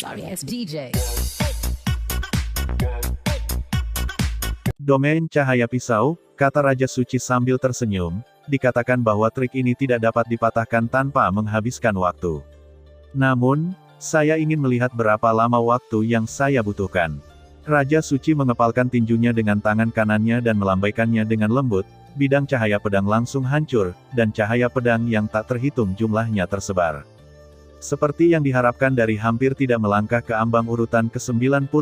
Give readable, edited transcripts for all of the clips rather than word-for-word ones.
Sorry ass DJ. Domain cahaya pisau, kata Raja Suci sambil tersenyum, dikatakan bahwa trik ini tidak dapat dipatahkan tanpa menghabiskan waktu. Namun, saya ingin melihat berapa lama waktu yang saya butuhkan. Raja Suci mengepalkan tinjunya dengan tangan kanannya dan melambaikannya dengan lembut, bidang cahaya pedang langsung hancur, dan cahaya pedang yang tak terhitung jumlahnya tersebar. Seperti yang diharapkan dari hampir tidak melangkah ke ambang urutan ke-99,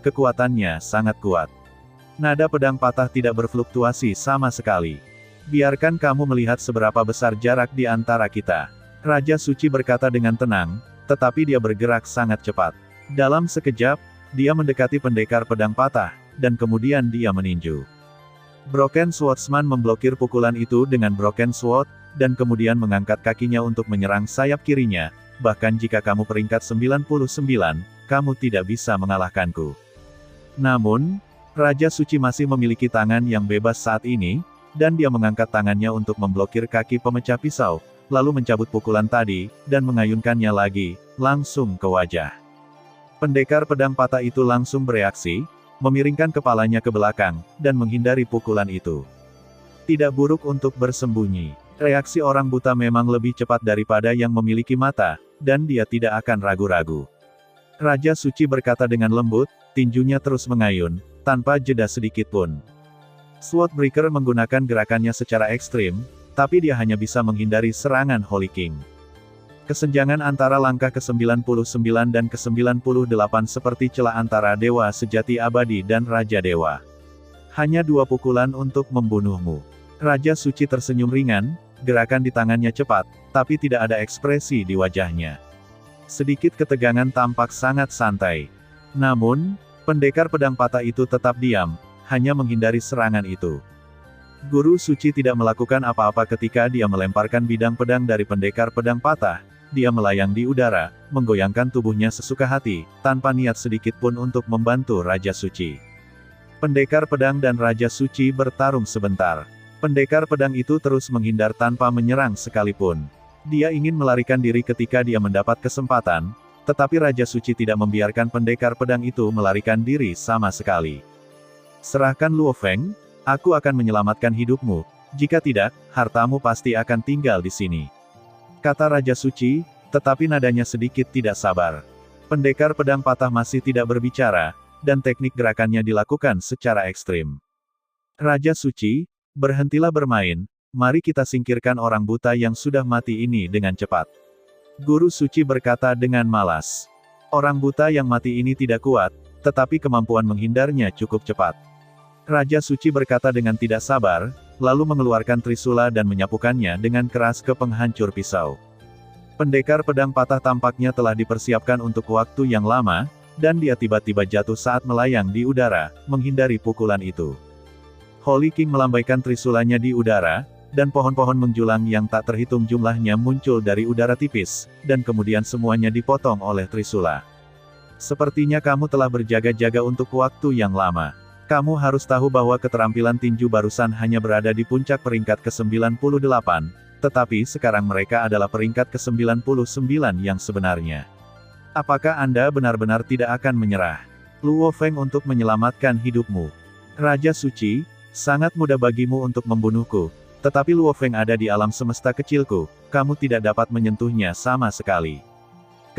kekuatannya sangat kuat. Nada pedang patah tidak berfluktuasi sama sekali. Biarkan kamu melihat seberapa besar jarak di antara kita. Raja Suci berkata dengan tenang, tetapi dia bergerak sangat cepat. Dalam sekejap, dia mendekati pendekar pedang patah, dan kemudian dia meninju. Broken Swordsman memblokir pukulan itu dengan Broken Sword, dan kemudian mengangkat kakinya untuk menyerang sayap kirinya. Bahkan jika kamu peringkat 99, kamu tidak bisa mengalahkanku. Namun, Raja Suci masih memiliki tangan yang bebas saat ini, dan dia mengangkat tangannya untuk memblokir kaki pemecah pisau, lalu mencabut pukulan tadi, dan mengayunkannya lagi, langsung ke wajah. Pendekar pedang patah itu langsung bereaksi, memiringkan kepalanya ke belakang, dan menghindari pukulan itu. Tidak buruk untuk bersembunyi. Reaksi orang buta memang lebih cepat daripada yang memiliki mata, dan dia tidak akan ragu-ragu. Raja Suci berkata dengan lembut, tinjunya terus mengayun, tanpa jeda sedikit pun. Swordbreaker menggunakan gerakannya secara ekstrim, tapi dia hanya bisa menghindari serangan Holy King. Kesenjangan antara langkah ke-99 dan ke-98 seperti celah antara Dewa Sejati Abadi dan Raja Dewa. Hanya 2 pukulan untuk membunuhmu. Raja Suci tersenyum ringan, gerakan di tangannya cepat, tapi tidak ada ekspresi di wajahnya. Sedikit ketegangan tampak sangat santai. Namun, pendekar pedang patah itu tetap diam, hanya menghindari serangan itu. Guru Suci tidak melakukan apa-apa ketika dia melemparkan bidang pedang dari pendekar pedang patah. Dia melayang di udara, menggoyangkan tubuhnya sesuka hati, tanpa niat sedikit pun untuk membantu Raja Suci. Pendekar pedang dan Raja Suci bertarung sebentar. Pendekar pedang itu terus menghindar tanpa menyerang sekalipun. Dia ingin melarikan diri ketika dia mendapat kesempatan, tetapi Raja Suci tidak membiarkan pendekar pedang itu melarikan diri sama sekali. Serahkan Luo Feng, aku akan menyelamatkan hidupmu, jika tidak, hartamu pasti akan tinggal di sini. Kata Raja Suci, tetapi nadanya sedikit tidak sabar. Pendekar pedang patah masih tidak berbicara, dan teknik gerakannya dilakukan secara ekstrim. Raja Suci, berhentilah bermain, mari kita singkirkan orang buta yang sudah mati ini dengan cepat. Guru Suci berkata dengan malas. Orang buta yang mati ini tidak kuat, tetapi kemampuan menghindarnya cukup cepat. Raja Suci berkata dengan tidak sabar, lalu mengeluarkan trisula dan menyapukannya dengan keras ke penghancur pisau. Pendekar pedang patah tampaknya telah dipersiapkan untuk waktu yang lama, dan dia tiba-tiba jatuh saat melayang di udara, menghindari pukulan itu. Holy King melambaikan trisulanya di udara, dan pohon-pohon menjulang yang tak terhitung jumlahnya muncul dari udara tipis, dan kemudian semuanya dipotong oleh trisula. Sepertinya kamu telah berjaga-jaga untuk waktu yang lama. Kamu harus tahu bahwa keterampilan tinju barusan hanya berada di puncak peringkat ke-98, tetapi sekarang mereka adalah peringkat ke-99 yang sebenarnya. Apakah Anda benar-benar tidak akan menyerah? Luo Feng untuk menyelamatkan hidupmu. Raja Suci, sangat mudah bagimu untuk membunuhku, tetapi Luo Feng ada di alam semesta kecilku, kamu tidak dapat menyentuhnya sama sekali.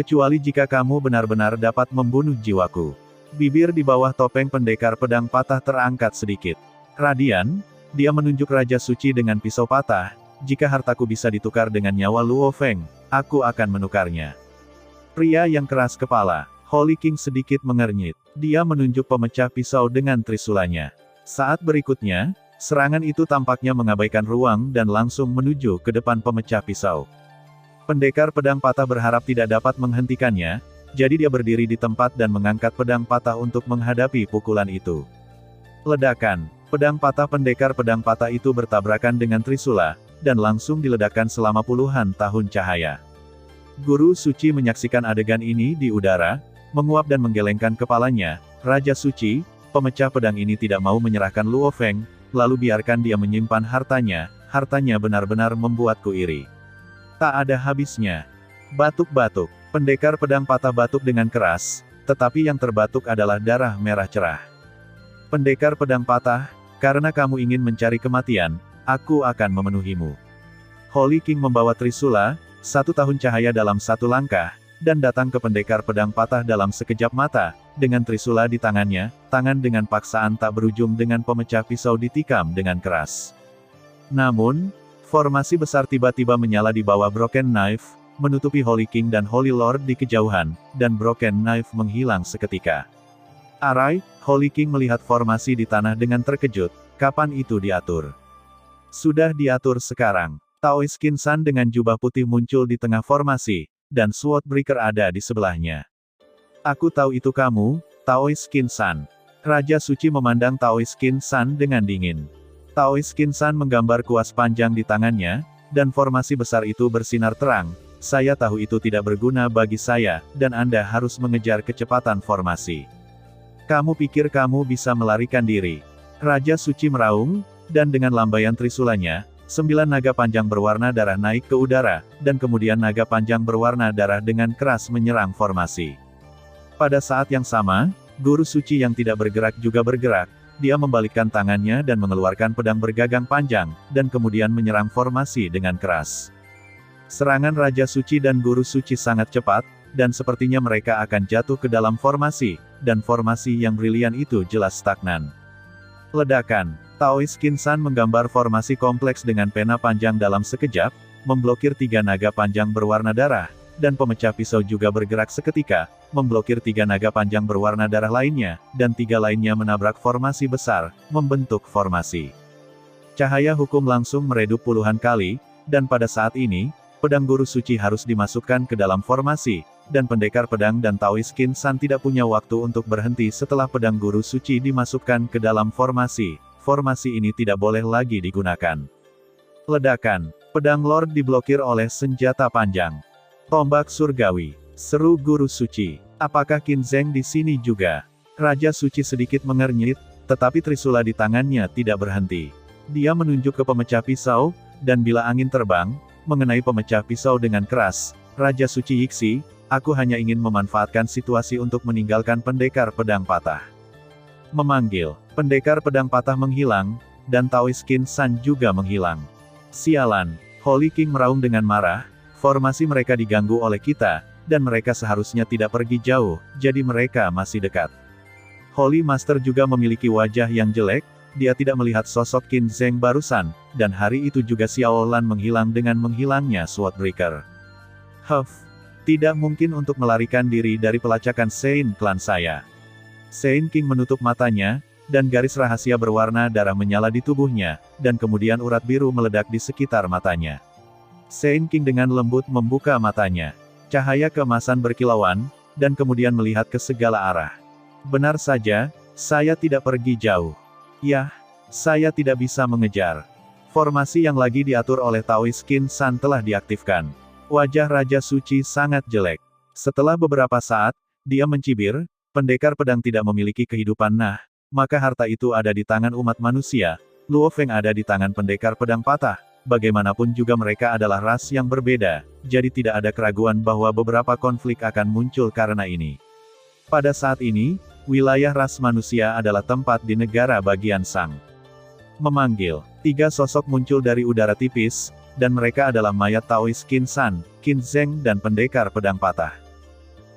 Kecuali jika kamu benar-benar dapat membunuh jiwaku. Bibir di bawah topeng pendekar pedang patah terangkat sedikit. Radian, dia menunjuk Raja Suci dengan pisau patah, jika hartaku bisa ditukar dengan nyawa Luo Feng, aku akan menukarnya. Pria yang keras kepala, Holy King sedikit mengernyit. Dia menunjuk pemecah pisau dengan trisulanya. Saat berikutnya, serangan itu tampaknya mengabaikan ruang dan langsung menuju ke depan pemecah pisau. Pendekar pedang patah berharap tidak dapat menghentikannya, jadi dia berdiri di tempat dan mengangkat pedang patah untuk menghadapi pukulan itu. Ledakan, pedang patah pendekar pedang patah itu bertabrakan dengan trisula, dan langsung diledakkan selama puluhan tahun cahaya. Guru Suci menyaksikan adegan ini di udara, menguap dan menggelengkan kepalanya. Raja Suci, pemecah pedang ini tidak mau menyerahkan Luo Feng, lalu biarkan dia menyimpan hartanya benar-benar membuatku iri. Tak ada habisnya. Batuk-batuk. Pendekar pedang patah batuk dengan keras, tetapi yang terbatuk adalah darah merah cerah. Pendekar pedang patah, karena kamu ingin mencari kematian, aku akan memenuhimu. Holy King membawa trisula, 1 tahun cahaya dalam 1 langkah, dan datang ke pendekar pedang patah dalam sekejap mata, dengan trisula di tangannya, tangan dengan paksaan tak berujung dengan pemecah pisau ditikam dengan keras. Namun, formasi besar tiba-tiba menyala di bawah Broken Knife, menutupi Holy King dan Holy Lord di kejauhan, dan Broken Knife menghilang seketika. Arai, Holy King melihat formasi di tanah dengan terkejut, kapan itu diatur? Sudah diatur sekarang. Taoist Kinsan dengan jubah putih muncul di tengah formasi, dan Swordbreaker ada di sebelahnya. Aku tahu itu kamu, Taoist Kinsan. Raja Suci memandang Taoist Kinsan dengan dingin. Taoist Kinsan menggambar kuas panjang di tangannya, dan formasi besar itu bersinar terang. Saya tahu itu tidak berguna bagi saya, dan Anda harus mengejar kecepatan formasi. Kamu pikir kamu bisa melarikan diri? Raja Suci meraung, dan dengan lambaian trisulanya, 9 naga panjang berwarna darah naik ke udara, dan kemudian naga panjang berwarna darah dengan keras menyerang formasi. Pada saat yang sama, Guru Suci yang tidak bergerak juga bergerak, dia membalikkan tangannya dan mengeluarkan pedang bergagang panjang, dan kemudian menyerang formasi dengan keras. Serangan Raja Suci dan Guru Suci sangat cepat, dan sepertinya mereka akan jatuh ke dalam formasi, dan formasi yang brilian itu jelas stagnan. Ledakan. Taoist Kinsan menggambar formasi kompleks dengan pena panjang dalam sekejap, memblokir 3 naga panjang berwarna darah, dan pemecah pisau juga bergerak seketika, memblokir 3 naga panjang berwarna darah lainnya, dan 3 lainnya menabrak formasi besar, membentuk formasi. Cahaya hukum langsung meredup puluhan kali, dan pada saat ini, pedang Guru Suci harus dimasukkan ke dalam formasi, dan pendekar pedang dan Taoist Kinsan tidak punya waktu untuk berhenti setelah pedang Guru Suci dimasukkan ke dalam formasi. Formasi ini tidak boleh lagi digunakan. Ledakan. Pedang Lord diblokir oleh senjata panjang. Tombak surgawi. Seru Guru Suci. Apakah Qin Zheng di sini juga? Raja Suci sedikit mengernyit, tetapi trisula di tangannya tidak berhenti. Dia menunjuk ke pemecah pisau, dan bila angin terbang, mengenai pemecah pisau dengan keras, Raja Suci Yixi, aku hanya ingin memanfaatkan situasi untuk meninggalkan pendekar pedang patah. Memanggil. Pendekar pedang patah menghilang, dan Taoist Kinsan juga menghilang. Sialan. Holy King meraung dengan marah, formasi mereka diganggu oleh kita, dan mereka seharusnya tidak pergi jauh, jadi mereka masih dekat. Holy Master juga memiliki wajah yang jelek, dia tidak melihat sosok Qin Zheng barusan, dan hari itu juga Xiao Lan menghilang dengan menghilangnya Swordbreaker. Tidak mungkin untuk melarikan diri dari pelacakan Saint Clan saya. Saint King menutup matanya, dan garis rahasia berwarna darah menyala di tubuhnya, dan kemudian urat biru meledak di sekitar matanya. Saint King dengan lembut membuka matanya. Cahaya keemasan berkilauan, dan kemudian melihat ke segala arah. Benar saja, saya tidak pergi jauh. Yah, saya tidak bisa mengejar. Formasi yang lagi diatur oleh Taoist Kinsan telah diaktifkan. Wajah Raja Suci sangat jelek. Setelah beberapa saat, dia mencibir, pendekar pedang tidak memiliki kehidupan maka harta itu ada di tangan umat manusia, Luo Feng ada di tangan pendekar pedang patah, bagaimanapun juga mereka adalah ras yang berbeda, jadi tidak ada keraguan bahwa beberapa konflik akan muncul karena ini. Pada saat ini, wilayah ras manusia adalah tempat di negara bagian Sang. Memanggil. 3 sosok muncul dari udara tipis, dan mereka adalah mayat Taoist Kinsan, Qin Zheng dan pendekar pedang patah.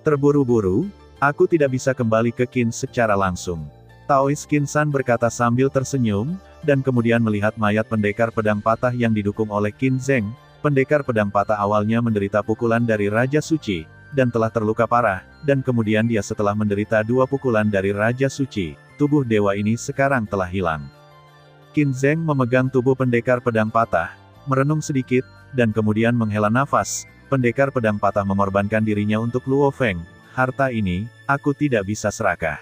Terburu-buru, aku tidak bisa kembali ke Qin secara langsung. Taoist Kinsan berkata sambil tersenyum, dan kemudian melihat mayat pendekar pedang patah yang didukung oleh Qin Zheng. Pendekar pedang patah awalnya menderita pukulan dari Raja Suci, dan telah terluka parah, dan kemudian dia setelah menderita 2 pukulan dari Raja Suci, tubuh dewa ini sekarang telah hilang. Qin Zheng memegang tubuh pendekar pedang patah, merenung sedikit, dan kemudian menghela nafas. Pendekar pedang patah mengorbankan dirinya untuk Luo Feng. Harta ini, aku tidak bisa serakah.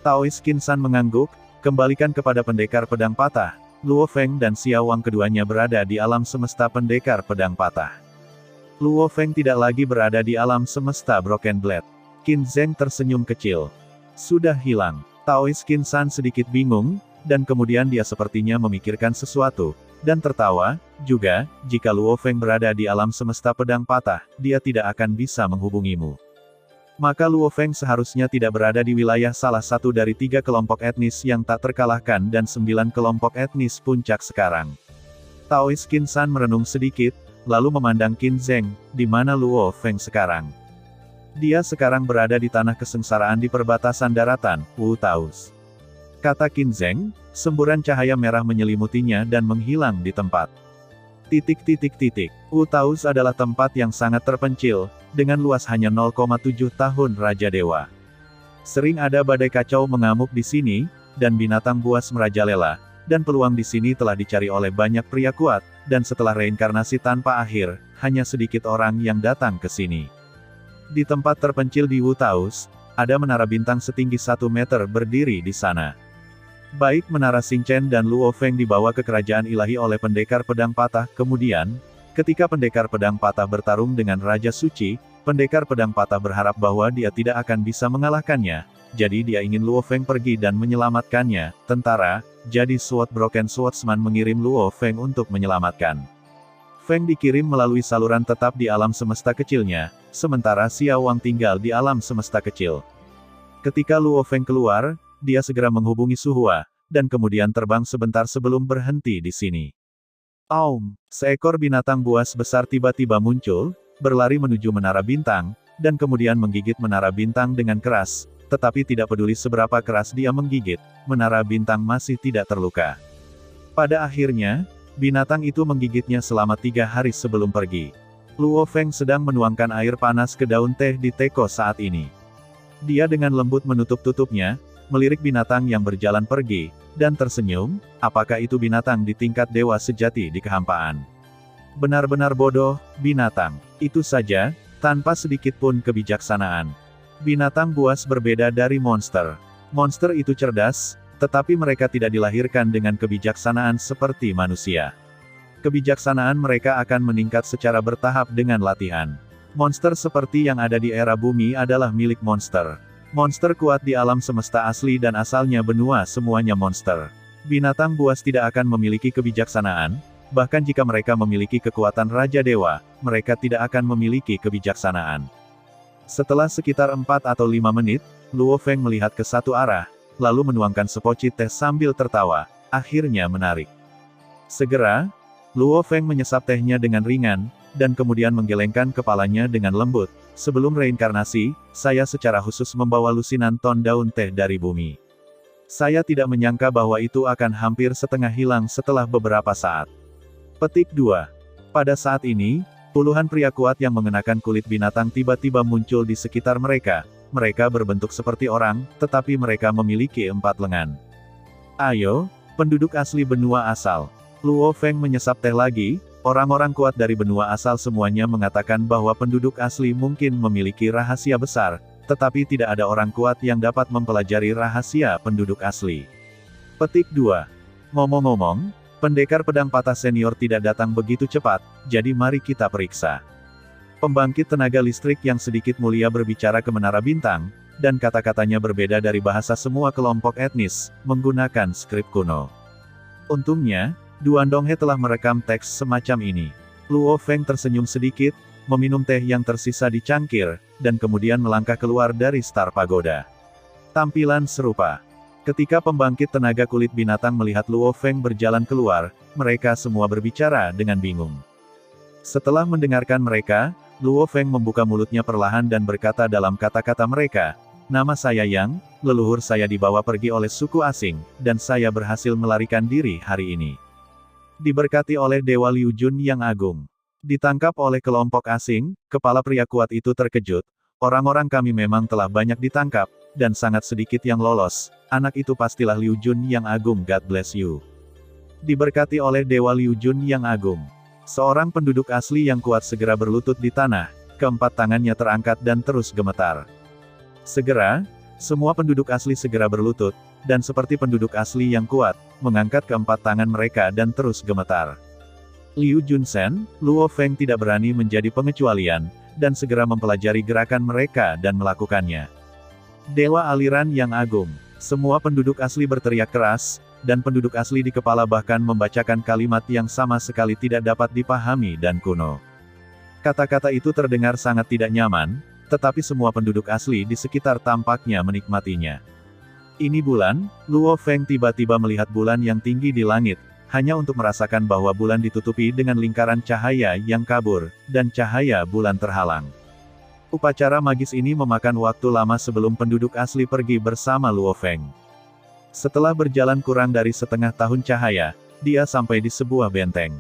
Taoist Kinsan mengangguk, kembalikan kepada pendekar pedang patah. Luo Feng dan Xiao Wang keduanya berada di alam semesta pendekar pedang patah. Luo Feng tidak lagi berada di alam semesta Broken Blade. Qin Zheng tersenyum kecil. Sudah hilang. Taoist Kinsan sedikit bingung, dan kemudian dia sepertinya memikirkan sesuatu. dan tertawa. Juga, jika Luo Feng berada di alam semesta pedang patah, dia tidak akan bisa menghubungimu. Maka Luo Feng seharusnya tidak berada di wilayah salah satu dari 3 kelompok etnis yang tak terkalahkan dan 9 kelompok etnis puncak sekarang. Taois Qin San merenung sedikit, lalu memandang Qin Zheng, di mana Luo Feng sekarang. Dia sekarang berada di tanah kesengsaraan di perbatasan daratan, Wu Taos. Kata Qin Zheng, semburan cahaya merah menyelimutinya dan menghilang di tempat. Wu Taos adalah tempat yang sangat terpencil, dengan luas hanya 0,7 tahun Raja Dewa. Sering ada badai kacau mengamuk di sini, dan binatang buas merajalela, dan peluang di sini telah dicari oleh banyak pria kuat, dan setelah reinkarnasi tanpa akhir, hanya sedikit orang yang datang ke sini. Di tempat terpencil di Wu Taos, ada menara bintang setinggi 1 meter berdiri di sana. Baik menara Xingchen dan Luo Feng dibawa ke kerajaan ilahi oleh pendekar pedang patah, kemudian, ketika pendekar pedang patah bertarung dengan Raja Suci, pendekar pedang patah berharap bahwa dia tidak akan bisa mengalahkannya, jadi dia ingin Luo Feng pergi dan menyelamatkannya. Tentara, jadi Sword Broken Swordsman mengirim Luo Feng untuk menyelamatkan. Feng dikirim melalui saluran tetap di alam semesta kecilnya, sementara Xiao Wang tinggal di alam semesta kecil. Ketika Luo Feng keluar, dia segera menghubungi Su Hua, dan kemudian terbang sebentar sebelum berhenti di sini. Aum, seekor binatang buas besar tiba-tiba muncul, berlari menuju menara bintang, dan kemudian menggigit menara bintang dengan keras, tetapi tidak peduli seberapa keras dia menggigit, menara bintang masih tidak terluka. Pada akhirnya, binatang itu menggigitnya selama 3 hari sebelum pergi. Luo Feng sedang menuangkan air panas ke daun teh di teko saat ini. Dia dengan lembut menutup-tutupnya, melirik binatang yang berjalan pergi, dan tersenyum. Apakah itu binatang di tingkat dewa sejati di kehampaan? Benar-benar bodoh, binatang. Itu saja, tanpa sedikit pun kebijaksanaan. Binatang buas berbeda dari monster. Monster itu cerdas, tetapi mereka tidak dilahirkan dengan kebijaksanaan seperti manusia. Kebijaksanaan mereka akan meningkat secara bertahap dengan latihan. Monster seperti yang ada di era bumi adalah milik monster. Monster kuat di alam semesta asli dan asalnya benua semuanya monster. Binatang buas tidak akan memiliki kebijaksanaan, bahkan jika mereka memiliki kekuatan Raja Dewa, mereka tidak akan memiliki kebijaksanaan. Setelah sekitar 4 atau 5 menit, Luo Feng melihat ke satu arah, lalu menuangkan sepoci teh sambil tertawa, akhirnya menarik. Segera, Luo Feng menyesap tehnya dengan ringan, dan kemudian menggelengkan kepalanya dengan lembut. Sebelum reinkarnasi, saya secara khusus membawa lusinan ton daun teh dari bumi. Saya tidak menyangka bahwa itu akan hampir setengah hilang setelah beberapa saat. Petik 2. Pada saat ini, puluhan pria kuat yang mengenakan kulit binatang tiba-tiba muncul di sekitar mereka. Mereka berbentuk seperti orang, tetapi mereka memiliki 4 lengan. Ayo, penduduk asli benua asal. Luo Feng menyesap teh lagi. Orang-orang kuat dari benua asal semuanya mengatakan bahwa penduduk asli mungkin memiliki rahasia besar, tetapi tidak ada orang kuat yang dapat mempelajari rahasia penduduk asli. Petik 2. Ngomong-ngomong, pendekar pedang patah senior tidak datang begitu cepat, jadi mari kita periksa. Pembangkit tenaga listrik yang sedikit mulia berbicara ke menara bintang, dan kata-katanya berbeda dari bahasa semua kelompok etnis, menggunakan skrip kuno. Untungnya, Duan Donghe telah merekam teks semacam ini. Luo Feng tersenyum sedikit, meminum teh yang tersisa di cangkir, dan kemudian melangkah keluar dari Star Pagoda. Tampilan serupa. Ketika pembangkit tenaga kulit binatang melihat Luo Feng berjalan keluar, mereka semua berbicara dengan bingung. Setelah mendengarkan mereka, Luo Feng membuka mulutnya perlahan dan berkata dalam kata-kata mereka, "Nama saya Yang, leluhur saya dibawa pergi oleh suku asing, dan saya berhasil melarikan diri hari ini. Diberkati oleh Dewa Liu Jun yang agung. Ditangkap oleh kelompok asing." Kepala pria kuat itu terkejut. "Orang-orang kami memang telah banyak ditangkap, dan sangat sedikit yang lolos. Anak itu pastilah Liu Jun yang agung, God bless you." Diberkati oleh Dewa Liu Jun yang agung. Seorang penduduk asli yang kuat segera berlutut di tanah, keempat tangannya terangkat dan terus gemetar. Segera, semua penduduk asli segera berlutut, dan seperti penduduk asli yang kuat, mengangkat keempat tangan mereka dan terus gemetar. Liu Junsen, Luo Feng tidak berani menjadi pengecualian, dan segera mempelajari gerakan mereka dan melakukannya. Dewa aliran yang agung. Semua penduduk asli berteriak keras, dan penduduk asli di kepala bahkan membacakan kalimat yang sama sekali tidak dapat dipahami dan kuno. Kata-kata itu terdengar sangat tidak nyaman, tetapi semua penduduk asli di sekitar tampaknya menikmatinya. Ini bulan, Luo Feng tiba-tiba melihat bulan yang tinggi di langit, hanya untuk merasakan bahwa bulan ditutupi dengan lingkaran cahaya yang kabur, dan cahaya bulan terhalang. Upacara magis ini memakan waktu lama sebelum penduduk asli pergi bersama Luo Feng. Setelah berjalan kurang dari setengah tahun cahaya, dia sampai di sebuah benteng.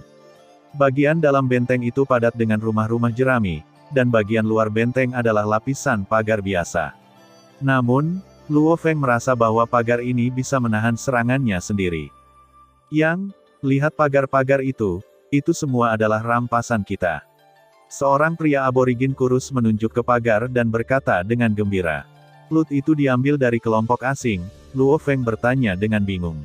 Bagian dalam benteng itu padat dengan rumah-rumah jerami, dan bagian luar benteng adalah lapisan pagar biasa. Namun, Luo Feng merasa bahwa pagar ini bisa menahan serangannya sendiri. Lihat pagar-pagar itu semua adalah rampasan kita. Seorang pria aborigin kurus menunjuk ke pagar dan berkata dengan gembira. Loot itu diambil dari kelompok asing, Luo Feng bertanya dengan bingung.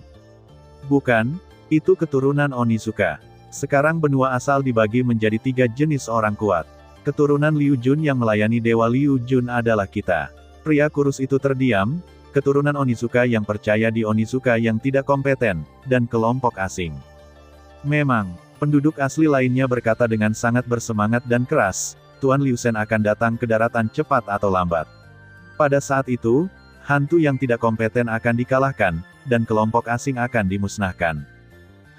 Bukan, itu keturunan Onizuka. Sekarang benua asal dibagi menjadi 3 jenis orang kuat. Keturunan Liu Jun yang melayani Dewa Liu Jun adalah kita. Pria kurus itu terdiam, keturunan Onizuka yang percaya di Onizuka yang tidak kompeten, dan kelompok asing. Memang, penduduk asli lainnya berkata dengan sangat bersemangat dan keras, Tuan Liu Shen akan datang ke daratan cepat atau lambat. Pada saat itu, hantu yang tidak kompeten akan dikalahkan, dan kelompok asing akan dimusnahkan.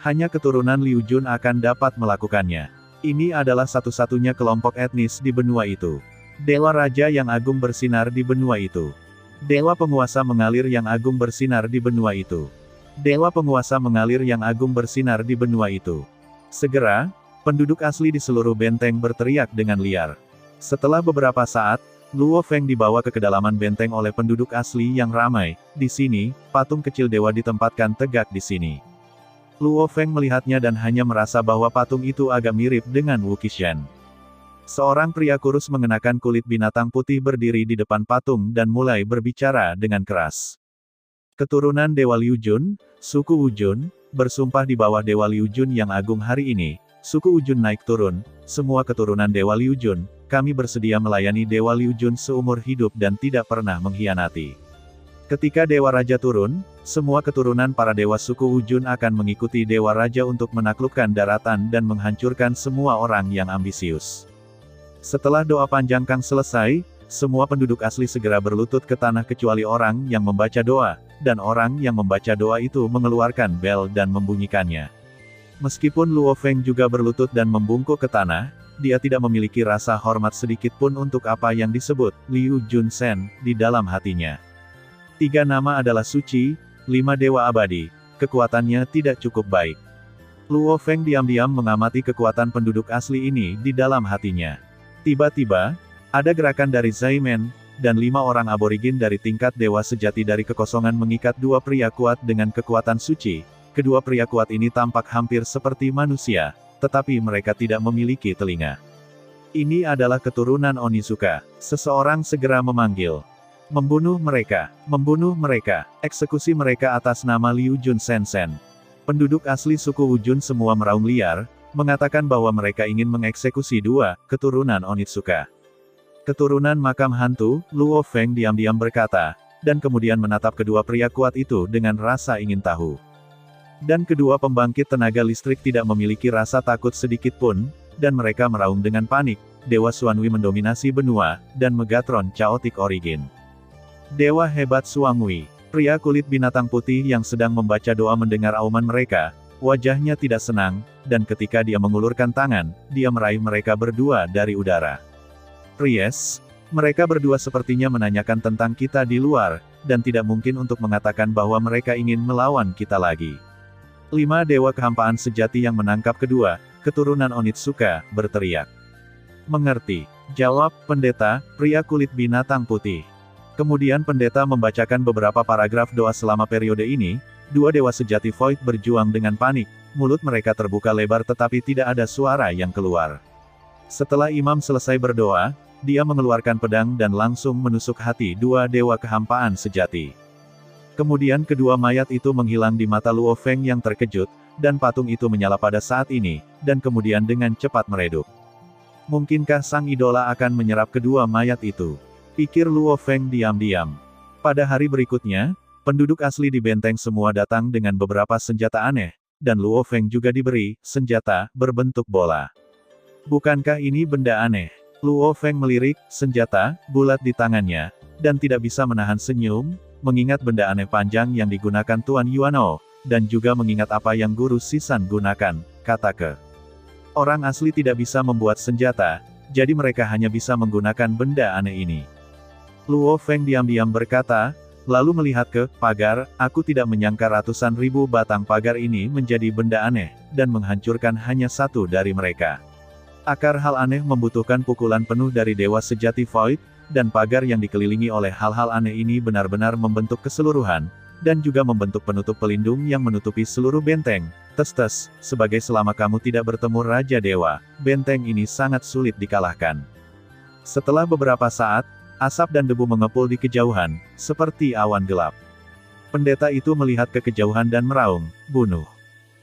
Hanya keturunan Liu Jun akan dapat melakukannya. Ini adalah satu-satunya kelompok etnis di benua itu. Dewa Raja yang agung bersinar di benua itu. Dewa penguasa mengalir yang agung bersinar di benua itu. Dewa penguasa mengalir yang agung bersinar di benua itu. Segera, penduduk asli di seluruh benteng berteriak dengan liar. Setelah beberapa saat, Luo Feng dibawa ke kedalaman benteng oleh penduduk asli yang ramai. Di sini, patung kecil dewa ditempatkan tegak di sini. Luo Feng melihatnya dan hanya merasa bahwa patung itu agak mirip dengan Wu Qishan. Seorang pria kurus mengenakan kulit binatang putih berdiri di depan patung dan mulai berbicara dengan keras. Keturunan Dewa Liu Jun, suku Wu Jun, bersumpah di bawah Dewa Liu Jun yang agung hari ini, suku Wu Jun naik turun, semua keturunan Dewa Liu Jun, kami bersedia melayani Dewa Liu Jun seumur hidup dan tidak pernah mengkhianati. Ketika Dewa Raja turun, semua keturunan para dewa suku Wu Jun akan mengikuti Dewa Raja untuk menaklukkan daratan dan menghancurkan semua orang yang ambisius. Setelah doa panjang Kang selesai, semua penduduk asli segera berlutut ke tanah kecuali orang yang membaca doa, dan orang yang membaca doa itu mengeluarkan bel dan membunyikannya. Meskipun Luo Feng juga berlutut dan membungkuk ke tanah, dia tidak memiliki rasa hormat sedikit pun untuk apa yang disebut Liu Jun Shen di dalam hatinya. 3 nama adalah suci, 5 dewa abadi, kekuatannya tidak cukup baik. Luo Feng diam-diam mengamati kekuatan penduduk asli ini di dalam hatinya. Tiba-tiba, ada gerakan dari Zaimen, dan 5 orang aborigin dari tingkat dewa sejati dari kekosongan mengikat 2 pria kuat dengan kekuatan suci. Kedua pria kuat ini tampak hampir seperti manusia, tetapi mereka tidak memiliki telinga. Ini adalah keturunan Onizuka. Seseorang segera memanggil. Membunuh mereka, eksekusi mereka atas nama Liu Jun Shen. Penduduk asli suku Wu Jun semua meraung liar, mengatakan bahwa mereka ingin mengeksekusi 2 keturunan Onizuka. Keturunan makam hantu, Luo Feng diam-diam berkata, dan kemudian menatap kedua pria kuat itu dengan rasa ingin tahu. Dan kedua pembangkit tenaga listrik tidak memiliki rasa takut sedikit pun, dan mereka meraung dengan panik. Dewa Xuanwei mendominasi benua, dan Megatron Chaotic Origin. Dewa hebat Xuanwei, pria kulit binatang putih yang sedang membaca doa mendengar auman mereka, wajahnya tidak senang, dan ketika dia mengulurkan tangan, dia meraih mereka berdua dari udara. Pries, mereka berdua sepertinya menanyakan tentang kita di luar, dan tidak mungkin untuk mengatakan bahwa mereka ingin melawan kita lagi. 5 dewa kehampaan sejati yang menangkap kedua keturunan Onitsuka, berteriak. Mengerti, jawab pendeta, pria kulit binatang putih. Kemudian pendeta membacakan beberapa paragraf doa selama periode ini. 2 dewa sejati Void berjuang dengan panik, mulut mereka terbuka lebar tetapi tidak ada suara yang keluar. Setelah imam selesai berdoa, dia mengeluarkan pedang dan langsung menusuk hati 2 dewa kehampaan sejati. Kemudian kedua mayat itu menghilang di mata Luo Feng yang terkejut, dan patung itu menyala pada saat ini, dan kemudian dengan cepat meredup. Mungkinkah sang idola akan menyerap kedua mayat itu? Pikir Luo Feng diam-diam. Pada hari berikutnya, Penduduk asli di benteng semua datang dengan beberapa senjata aneh, dan Luo Feng juga diberi senjata berbentuk bola. Bukankah ini benda aneh? Luo Feng melirik senjata bulat di tangannya, dan tidak bisa menahan senyum, mengingat benda aneh panjang yang digunakan Tuan Yuano, dan juga mengingat apa yang Guru Sisan gunakan, kata Ke. Orang asli tidak bisa membuat senjata, jadi mereka hanya bisa menggunakan benda aneh ini. Luo Feng diam-diam berkata, lalu melihat ke pagar, aku tidak menyangka ratusan ribu batang pagar ini menjadi benda aneh, dan menghancurkan hanya satu dari mereka. Akar hal aneh membutuhkan pukulan penuh dari Dewa Sejati Void, dan pagar yang dikelilingi oleh hal-hal aneh ini benar-benar membentuk keseluruhan, dan juga membentuk penutup pelindung yang menutupi seluruh benteng. Tes-tes, sebagai selama kamu tidak bertemu Raja Dewa, benteng ini sangat sulit dikalahkan. Setelah beberapa saat, asap dan debu mengepul di kejauhan, seperti awan gelap. Pendeta itu melihat ke kejauhan dan meraung, bunuh.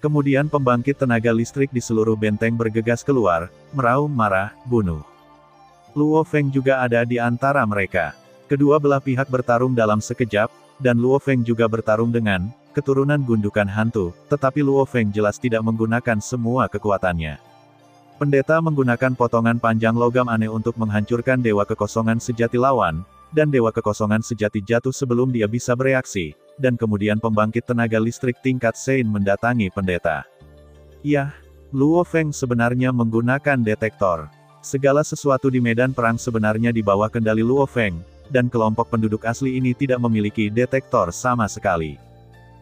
Kemudian pembangkit tenaga listrik di seluruh benteng bergegas keluar, meraung marah, bunuh. Luo Feng juga ada di antara mereka. Kedua belah pihak bertarung dalam sekejap, dan Luo Feng juga bertarung dengan keturunan gundukan hantu, tetapi Luo Feng jelas tidak menggunakan semua kekuatannya. Pendeta menggunakan potongan panjang logam aneh untuk menghancurkan Dewa Kekosongan Sejati lawan, dan Dewa Kekosongan Sejati jatuh sebelum dia bisa bereaksi, dan kemudian pembangkit tenaga listrik tingkat Sein mendatangi pendeta. Yah, Luo Feng sebenarnya menggunakan detektor. Segala sesuatu di medan perang sebenarnya di bawah kendali Luo Feng, dan kelompok penduduk asli ini tidak memiliki detektor sama sekali.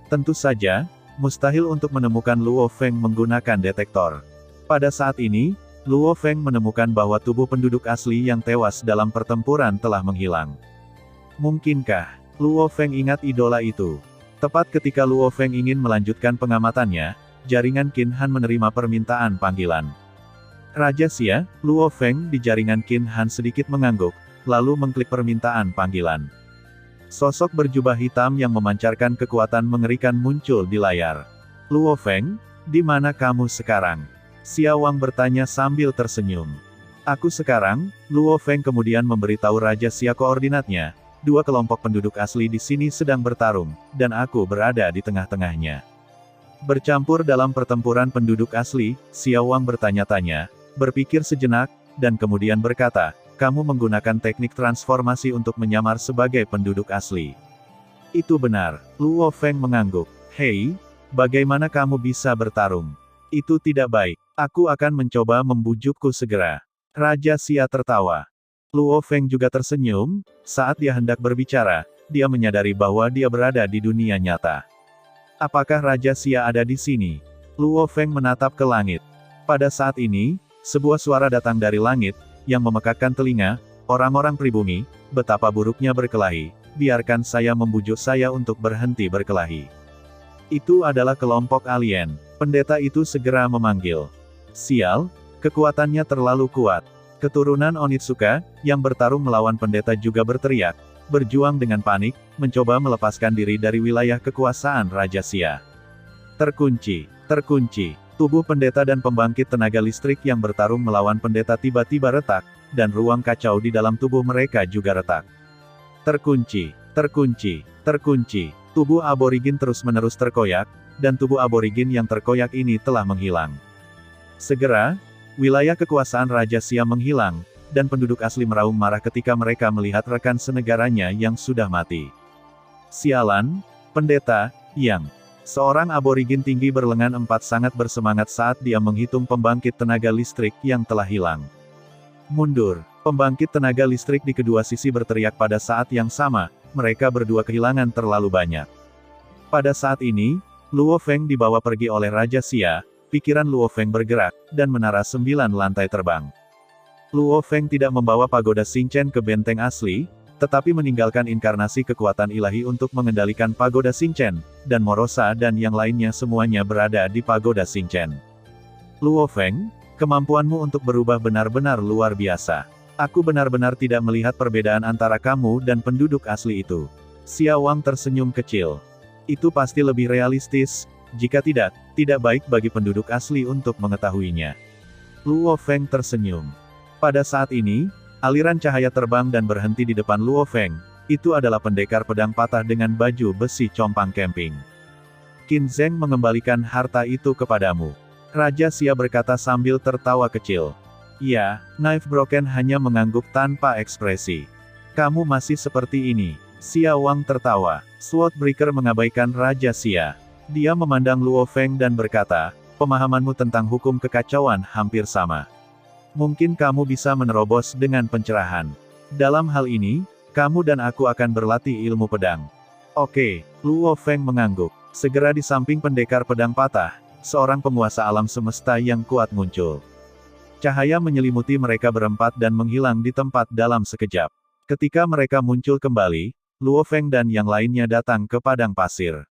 Tentu saja, mustahil untuk menemukan Luo Feng menggunakan detektor. Pada saat ini, Luo Feng menemukan bahwa tubuh penduduk asli yang tewas dalam pertempuran telah menghilang. Mungkinkah Luo Feng ingat idola itu? Tepat ketika Luo Feng ingin melanjutkan pengamatannya, jaringan Qin Han menerima permintaan panggilan. Raja Xia, Luo Feng di jaringan Qin Han sedikit mengangguk, lalu mengklik permintaan panggilan. Sosok berjubah hitam yang memancarkan kekuatan mengerikan muncul di layar. Luo Feng, di mana kamu sekarang? Xia Wang bertanya sambil tersenyum. Aku sekarang, Luo Feng kemudian memberitahu Raja Xia koordinatnya. Dua kelompok penduduk asli di sini sedang bertarung, dan aku berada di tengah-tengahnya. Bercampur dalam pertempuran penduduk asli, Xia Wang bertanya-tanya, berpikir sejenak, dan kemudian berkata, kamu menggunakan teknik transformasi untuk menyamar sebagai penduduk asli. Itu benar. Luo Feng mengangguk. Hei, bagaimana kamu bisa bertarung? Itu tidak baik. Aku akan mencoba membujukku segera. Raja Xia tertawa. Luo Feng juga tersenyum, saat dia hendak berbicara, dia menyadari bahwa dia berada di dunia nyata. Apakah Raja Xia ada di sini? Luo Feng menatap ke langit. Pada saat ini, sebuah suara datang dari langit, yang memekakkan telinga, orang-orang pribumi, betapa buruknya berkelahi, biarkan saya membujuk saya untuk berhenti berkelahi. Itu adalah kelompok alien. Pendeta itu segera memanggil. Sial, kekuatannya terlalu kuat. Keturunan Onitsuka, yang bertarung melawan pendeta juga berteriak, berjuang dengan panik, mencoba melepaskan diri dari wilayah kekuasaan Raja Xia. Terkunci, terkunci. Tubuh pendeta dan pembangkit tenaga listrik yang bertarung melawan pendeta tiba-tiba retak, dan ruang kacau di dalam tubuh mereka juga retak. Terkunci, terkunci, terkunci. Tubuh aborigin terus-menerus terkoyak, dan tubuh aborigin yang terkoyak ini telah menghilang. Segera, wilayah kekuasaan Raja Xia menghilang, dan penduduk asli meraung marah ketika mereka melihat rekan senegaranya yang sudah mati. Sialan, pendeta, yang seorang aborigin tinggi berlengan 4 sangat bersemangat saat dia menghitung pembangkit tenaga listrik yang telah hilang. Mundur, pembangkit tenaga listrik di kedua sisi berteriak pada saat yang sama, mereka berdua kehilangan terlalu banyak. Pada saat ini, Luo Feng dibawa pergi oleh Raja Xia. Pikiran Luo Feng bergerak, dan menara 9 lantai terbang. Luo Feng tidak membawa pagoda Xingchen ke benteng asli, tetapi meninggalkan inkarnasi kekuatan ilahi untuk mengendalikan pagoda Xingchen, dan Morosa dan yang lainnya semuanya berada di pagoda Xingchen. Luo Feng, kemampuanmu untuk berubah benar-benar luar biasa. Aku benar-benar tidak melihat perbedaan antara kamu dan penduduk asli itu. Xia Wang tersenyum kecil. Itu pasti lebih realistis. Jika tidak, tidak baik bagi penduduk asli untuk mengetahuinya. Luo Feng tersenyum. Pada saat ini, aliran cahaya terbang dan berhenti di depan Luo Feng. Itu adalah pendekar pedang patah dengan baju besi compang camping. Qin Zheng mengembalikan harta itu kepadamu. Raja Xia berkata sambil tertawa kecil. Ya, Knife Broken hanya mengangguk tanpa ekspresi. Kamu masih seperti ini. Xia Wang tertawa. Swordbreaker mengabaikan Raja Xia. Dia memandang Luo Feng dan berkata, pemahamanmu tentang hukum kekacauan hampir sama. Mungkin kamu bisa menerobos dengan pencerahan. Dalam hal ini, kamu dan aku akan berlatih ilmu pedang. Oke, Luo Feng mengangguk. Segera di samping pendekar pedang patah, seorang penguasa alam semesta yang kuat muncul. Cahaya menyelimuti mereka berempat dan menghilang di tempat dalam sekejap. Ketika mereka muncul kembali, Luo Feng dan yang lainnya datang ke padang pasir.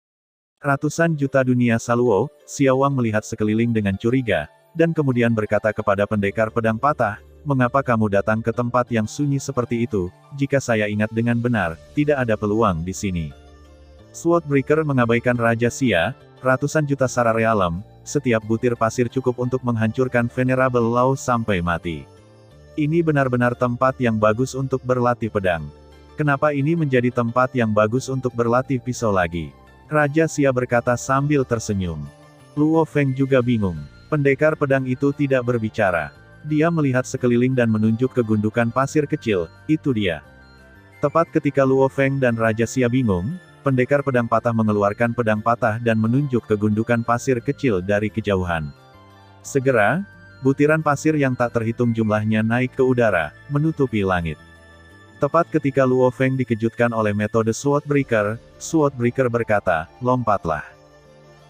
Ratusan juta dunia Saluo, Xia Wang melihat sekeliling dengan curiga, dan kemudian berkata kepada pendekar pedang patah, mengapa kamu datang ke tempat yang sunyi seperti itu? Jika saya ingat dengan benar, tidak ada peluang di sini. Swordbreaker mengabaikan Raja Xia, ratusan juta sara realem, setiap butir pasir cukup untuk menghancurkan Venerable Lao sampai mati. Ini benar-benar tempat yang bagus untuk berlatih pedang. Kenapa ini menjadi tempat yang bagus untuk berlatih pisau lagi? Raja Xia berkata sambil tersenyum. Luo Feng juga bingung. Pendekar pedang itu tidak berbicara. Dia melihat sekeliling dan menunjuk ke gundukan pasir kecil, itu dia. Tepat ketika Luo Feng dan Raja Xia bingung, pendekar pedang patah mengeluarkan pedang patah dan menunjuk ke gundukan pasir kecil dari kejauhan. Segera, butiran pasir yang tak terhitung jumlahnya naik ke udara, menutupi langit. Tepat ketika Luo Feng dikejutkan oleh metode Swordbreaker, Swordbreaker berkata, lompatlah.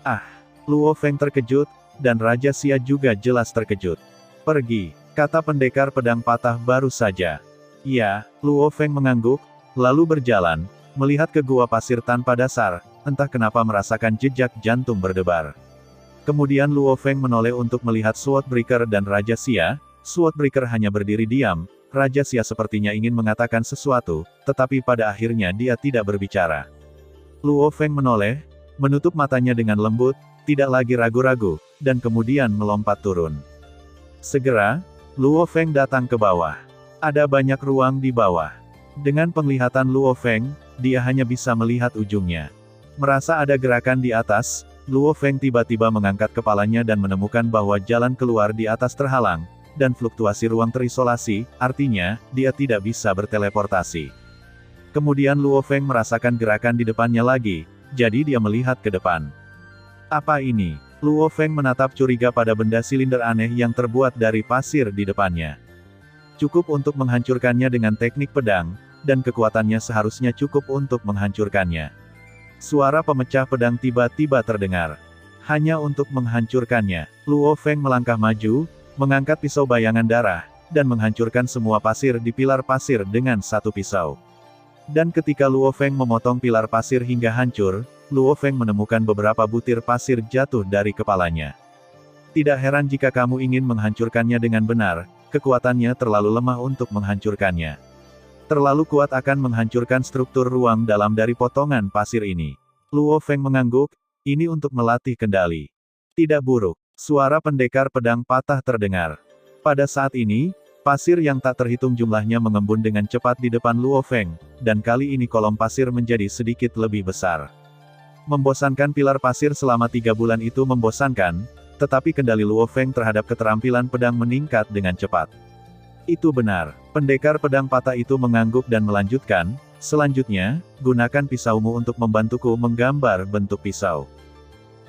Ah! Luo Feng terkejut, dan Raja Xia juga jelas terkejut. Pergi, kata pendekar pedang patah baru saja. Ya, Luo Feng mengangguk, lalu berjalan, melihat ke gua pasir tanpa dasar, entah kenapa merasakan jejak jantung berdebar. Kemudian Luo Feng menoleh untuk melihat Swordbreaker dan Raja Xia. Swordbreaker hanya berdiri diam. Raja Xia sepertinya ingin mengatakan sesuatu, tetapi pada akhirnya dia tidak berbicara. Luo Feng menoleh, menutup matanya dengan lembut, tidak lagi ragu-ragu, dan kemudian melompat turun. Segera, Luo Feng datang ke bawah. Ada banyak ruang di bawah. Dengan penglihatan Luo Feng, dia hanya bisa melihat ujungnya. Merasa ada gerakan di atas, Luo Feng tiba-tiba mengangkat kepalanya dan menemukan bahwa jalan keluar di atas terhalang, dan fluktuasi ruang terisolasi, artinya, dia tidak bisa berteleportasi. Kemudian Luo Feng merasakan gerakan di depannya lagi, jadi dia melihat ke depan. Apa ini? Luo Feng menatap curiga pada benda silinder aneh yang terbuat dari pasir di depannya. Cukup untuk menghancurkannya dengan teknik pedang, dan kekuatannya seharusnya cukup untuk menghancurkannya. Suara pemecah pedang tiba-tiba terdengar. Hanya untuk menghancurkannya, Luo Feng melangkah maju, mengangkat pisau bayangan darah, dan menghancurkan semua pasir di pilar pasir dengan satu pisau. Dan ketika Luo Feng memotong pilar pasir hingga hancur, Luo Feng menemukan beberapa butir pasir jatuh dari kepalanya. Tidak heran jika kamu ingin menghancurkannya dengan benar, kekuatannya terlalu lemah untuk menghancurkannya. Terlalu kuat akan menghancurkan struktur ruang dalam dari potongan pasir ini. Luo Feng mengangguk, ini untuk melatih kendali. Tidak buruk. Suara pendekar pedang patah terdengar. Pada saat ini, pasir yang tak terhitung jumlahnya mengembun dengan cepat di depan Luo Feng, dan kali ini kolom pasir menjadi sedikit lebih besar. Membosankan pilar pasir selama 3 bulan itu membosankan, tetapi kendali Luo Feng terhadap keterampilan pedang meningkat dengan cepat. Itu benar. Pendekar pedang patah itu mengangguk dan melanjutkan, selanjutnya, gunakan pisaumu untuk membantuku menggambar bentuk pisau.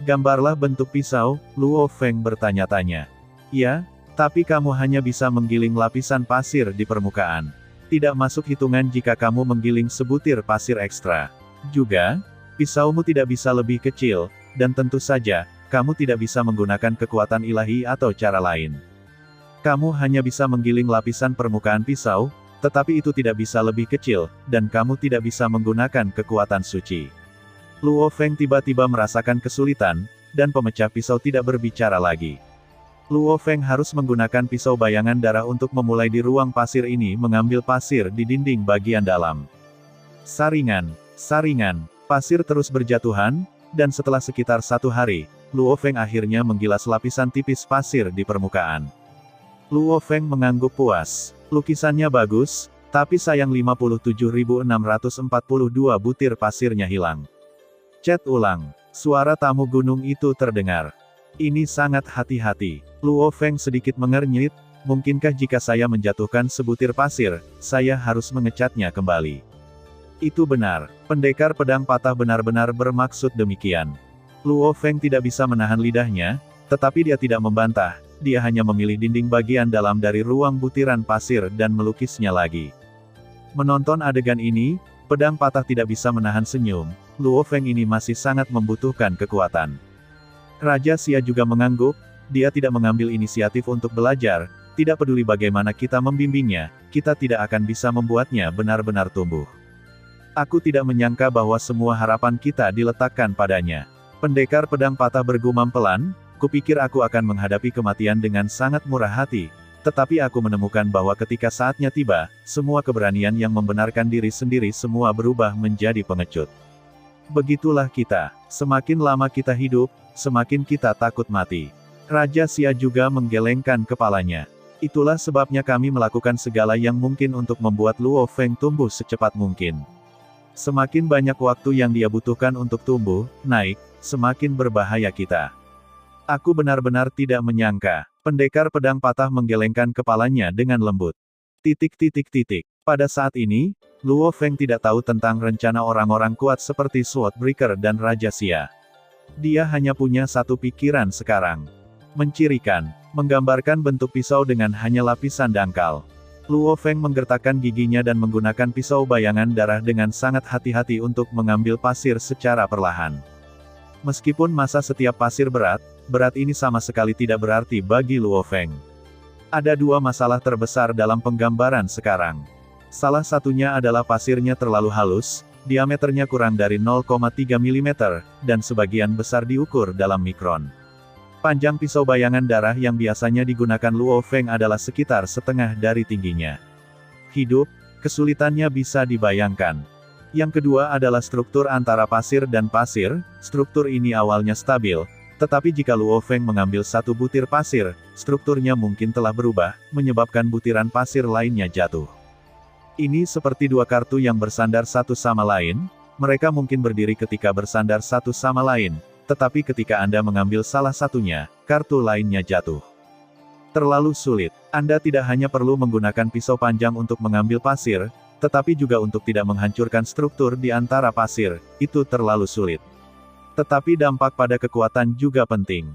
Gambarlah bentuk pisau, Luo Feng bertanya-tanya. Ya, tapi kamu hanya bisa menggiling lapisan pasir di permukaan. Tidak masuk hitungan jika kamu menggiling sebutir pasir ekstra. Juga, pisaumu tidak bisa lebih kecil, dan tentu saja, kamu tidak bisa menggunakan kekuatan ilahi atau cara lain. Kamu hanya bisa menggiling lapisan permukaan pisau, tetapi itu tidak bisa lebih kecil, dan kamu tidak bisa menggunakan kekuatan suci. Luo Feng tiba-tiba merasakan kesulitan, dan pemecah pisau tidak berbicara lagi. Luo Feng harus menggunakan pisau bayangan darah untuk memulai di ruang pasir ini mengambil pasir di dinding bagian dalam. Saringan, saringan, pasir terus berjatuhan, dan setelah sekitar 1 hari, Luo Feng akhirnya menggilas lapisan tipis pasir di permukaan. Luo Feng mengangguk puas. Lukisannya bagus, Tapi sayang 57.642 butir pasirnya hilang. Chat ulang. Suara tamu gunung itu terdengar. Ini sangat hati-hati. Luo Feng sedikit mengernyit, mungkinkah jika saya menjatuhkan sebutir pasir, saya harus mengecatnya kembali? Itu benar. Pendekar pedang patah benar-benar bermaksud demikian. Luo Feng tidak bisa menahan lidahnya, tetapi dia tidak membantah, dia hanya memilih dinding bagian dalam dari ruang butiran pasir dan melukisnya lagi. Menonton adegan ini, pedang patah tidak bisa menahan senyum, Luo Feng ini masih sangat membutuhkan kekuatan. Raja Xia juga mengangguk, dia tidak mengambil inisiatif untuk belajar, tidak peduli bagaimana kita membimbingnya, kita tidak akan bisa membuatnya benar-benar tumbuh. Aku tidak menyangka bahwa semua harapan kita diletakkan padanya. Pendekar pedang patah bergumam pelan, kupikir aku akan menghadapi kematian dengan sangat murah hati. Tetapi aku menemukan bahwa ketika saatnya tiba, semua keberanian yang membenarkan diri sendiri semua berubah menjadi pengecut. Begitulah kita. Semakin lama kita hidup, semakin kita takut mati. Raja Xia juga menggelengkan kepalanya. Itulah sebabnya kami melakukan segala yang mungkin untuk membuat Luo Feng tumbuh secepat mungkin. Semakin banyak waktu yang dia butuhkan untuk tumbuh, naik, semakin berbahaya kita. Aku benar-benar tidak menyangka. Pendekar pedang patah menggelengkan kepalanya dengan lembut. Pada saat ini, Luo Feng tidak tahu tentang rencana orang-orang kuat seperti Swordbreaker dan Raja Xia. Dia hanya punya satu pikiran sekarang. Mencirikan, menggambarkan bentuk pisau dengan hanya lapisan dangkal. Luo Feng menggertakkan giginya dan menggunakan pisau bayangan darah dengan sangat hati-hati untuk mengambil pasir secara perlahan. Meskipun massa setiap pasir berat ini sama sekali tidak berarti bagi Luo Feng. Ada dua masalah terbesar dalam penggambaran sekarang. Salah satunya adalah pasirnya terlalu halus, diameternya kurang dari 0,3 mm, dan sebagian besar diukur dalam mikron. Panjang pisau bayangan darah yang biasanya digunakan Luo Feng adalah sekitar setengah dari tingginya. Hidup, kesulitannya bisa dibayangkan. Yang kedua adalah struktur antara pasir dan pasir, struktur ini awalnya stabil, tetapi jika Luo Feng mengambil satu butir pasir, strukturnya mungkin telah berubah, menyebabkan butiran pasir lainnya jatuh. Ini seperti dua kartu yang bersandar satu sama lain, mereka mungkin berdiri ketika bersandar satu sama lain, tetapi ketika Anda mengambil salah satunya, kartu lainnya jatuh. Terlalu sulit. Anda tidak hanya perlu menggunakan pisau panjang untuk mengambil pasir, tetapi juga untuk tidak menghancurkan struktur di antara pasir, itu terlalu sulit. Tetapi dampak pada kekuatan juga penting.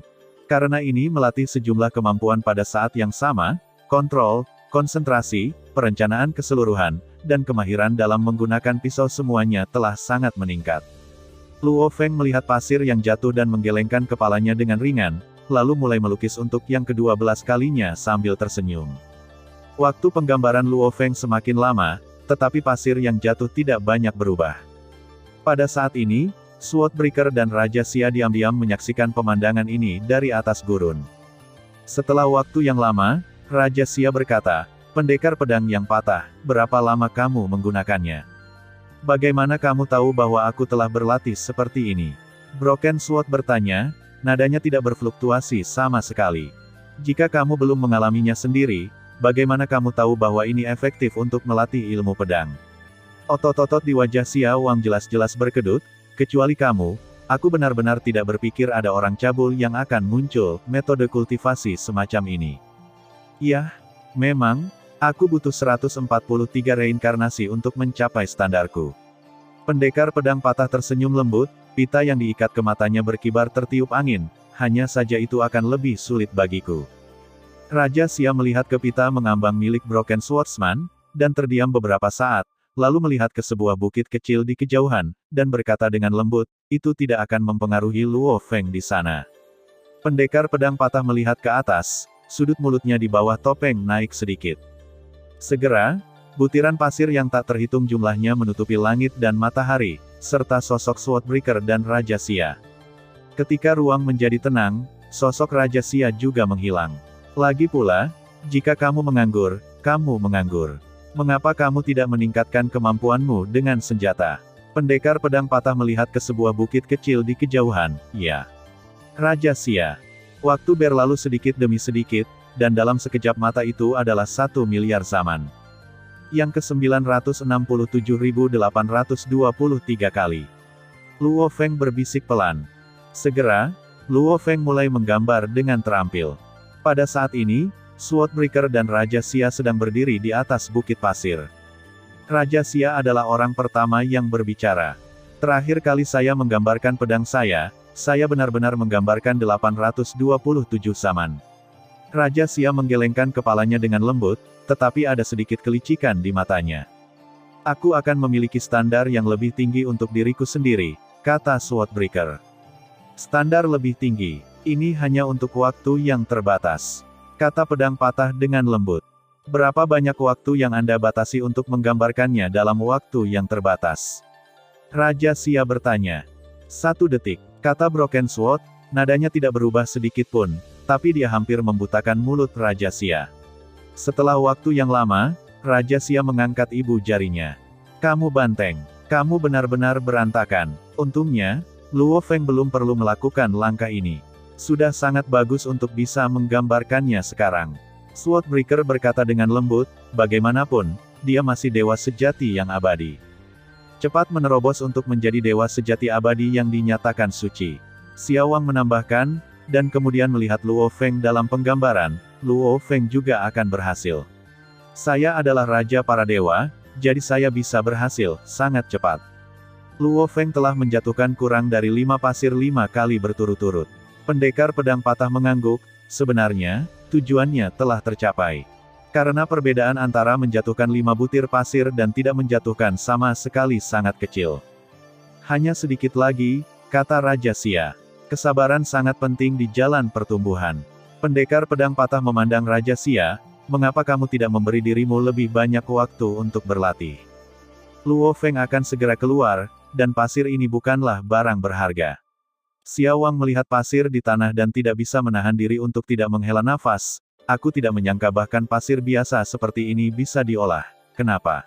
Karena ini melatih sejumlah kemampuan pada saat yang sama, kontrol, konsentrasi, perencanaan keseluruhan, dan kemahiran dalam menggunakan pisau semuanya telah sangat meningkat. Luo Feng melihat pasir yang jatuh dan menggelengkan kepalanya dengan ringan, lalu mulai melukis untuk yang ke-12 kalinya sambil tersenyum. Waktu penggambaran Luo Feng semakin lama, tetapi pasir yang jatuh tidak banyak berubah. Pada saat ini, Swordbreaker dan Raja Xia diam-diam menyaksikan pemandangan ini dari atas gurun. Setelah waktu yang lama, Raja Xia berkata, "Pendekar pedang yang patah, berapa lama kamu menggunakannya? Bagaimana kamu tahu bahwa aku telah berlatih seperti ini?" Broken Sword bertanya, nadanya tidak berfluktuasi sama sekali. "Jika kamu belum mengalaminya sendiri, bagaimana kamu tahu bahwa ini efektif untuk melatih ilmu pedang?" Otot-otot di wajah Xia Wang jelas-jelas berkedut. "Kecuali kamu, aku benar-benar tidak berpikir ada orang cabul yang akan muncul metode kultivasi semacam ini." "Yah, memang, aku butuh 143 reinkarnasi untuk mencapai standarku." Pendekar pedang patah tersenyum lembut, pita yang diikat ke matanya berkibar tertiup angin, hanya saja itu akan lebih sulit bagiku. Raja Xia melihat ke pita mengambang milik Broken Swordsman, dan terdiam beberapa saat, lalu melihat ke sebuah bukit kecil di kejauhan, dan berkata dengan lembut, "Itu tidak akan mempengaruhi Luo Feng di sana." Pendekar pedang patah melihat ke atas, sudut mulutnya di bawah topeng naik sedikit. Segera, butiran pasir yang tak terhitung jumlahnya menutupi langit dan matahari, serta sosok Swordbreaker dan Raja Xia. Ketika ruang menjadi tenang, sosok Raja Xia juga menghilang. Lagi pula, jika kamu menganggur, kamu menganggur. Mengapa kamu tidak meningkatkan kemampuanmu dengan senjata? Pendekar pedang patah melihat ke sebuah bukit kecil di kejauhan, ya. Raja Xia. Waktu berlalu sedikit demi sedikit, dan dalam sekejap mata itu adalah 1 miliar zaman. Yang ke-967.823 kali. Luo Feng berbisik pelan. Segera, Luo Feng mulai menggambar dengan terampil. Pada saat ini, Swordbreaker dan Raja Xia sedang berdiri di atas bukit pasir. Raja Xia adalah orang pertama yang berbicara. Terakhir kali saya menggambarkan pedang saya benar-benar menggambarkan 827 zaman. Raja Xia menggelengkan kepalanya dengan lembut, tetapi ada sedikit kelicikan di matanya. Aku akan memiliki standar yang lebih tinggi untuk diriku sendiri, kata Swordbreaker. Standar lebih tinggi, ini hanya untuk waktu yang terbatas, kata pedang patah dengan lembut. Berapa banyak waktu yang Anda batasi untuk menggambarkannya dalam waktu yang terbatas? Raja Xia bertanya. 1 detik, kata Broken Sword, nadanya tidak berubah sedikit pun, tapi dia hampir membutakan mulut Raja Xia. Setelah waktu yang lama, Raja Xia mengangkat ibu jarinya. Kamu banteng. Kamu benar-benar berantakan. Untungnya, Luo Feng belum perlu melakukan langkah ini. Sudah sangat bagus untuk bisa menggambarkannya sekarang. Swordbreaker berkata dengan lembut, bagaimanapun, dia masih dewa sejati yang abadi. Cepat menerobos untuk menjadi dewa sejati abadi yang dinyatakan suci. Xiaowang menambahkan, dan kemudian melihat Luo Feng dalam penggambaran, Luo Feng juga akan berhasil. Saya adalah raja para dewa, jadi saya bisa berhasil, sangat cepat. Luo Feng telah menjatuhkan kurang dari 5 pasir 5 kali berturut-turut. Pendekar pedang patah mengangguk, sebenarnya, tujuannya telah tercapai. Karena perbedaan antara menjatuhkan 5 butir pasir dan tidak menjatuhkan sama sekali sangat kecil. Hanya sedikit lagi, kata Raja Xia. Kesabaran sangat penting di jalan pertumbuhan. Pendekar pedang patah memandang Raja Xia, mengapa kamu tidak memberi dirimu lebih banyak waktu untuk berlatih? Luo Feng akan segera keluar, dan pasir ini bukanlah barang berharga. Xiaowang melihat pasir di tanah dan tidak bisa menahan diri untuk tidak menghela nafas. Aku tidak menyangka bahkan pasir biasa seperti ini bisa diolah. Kenapa?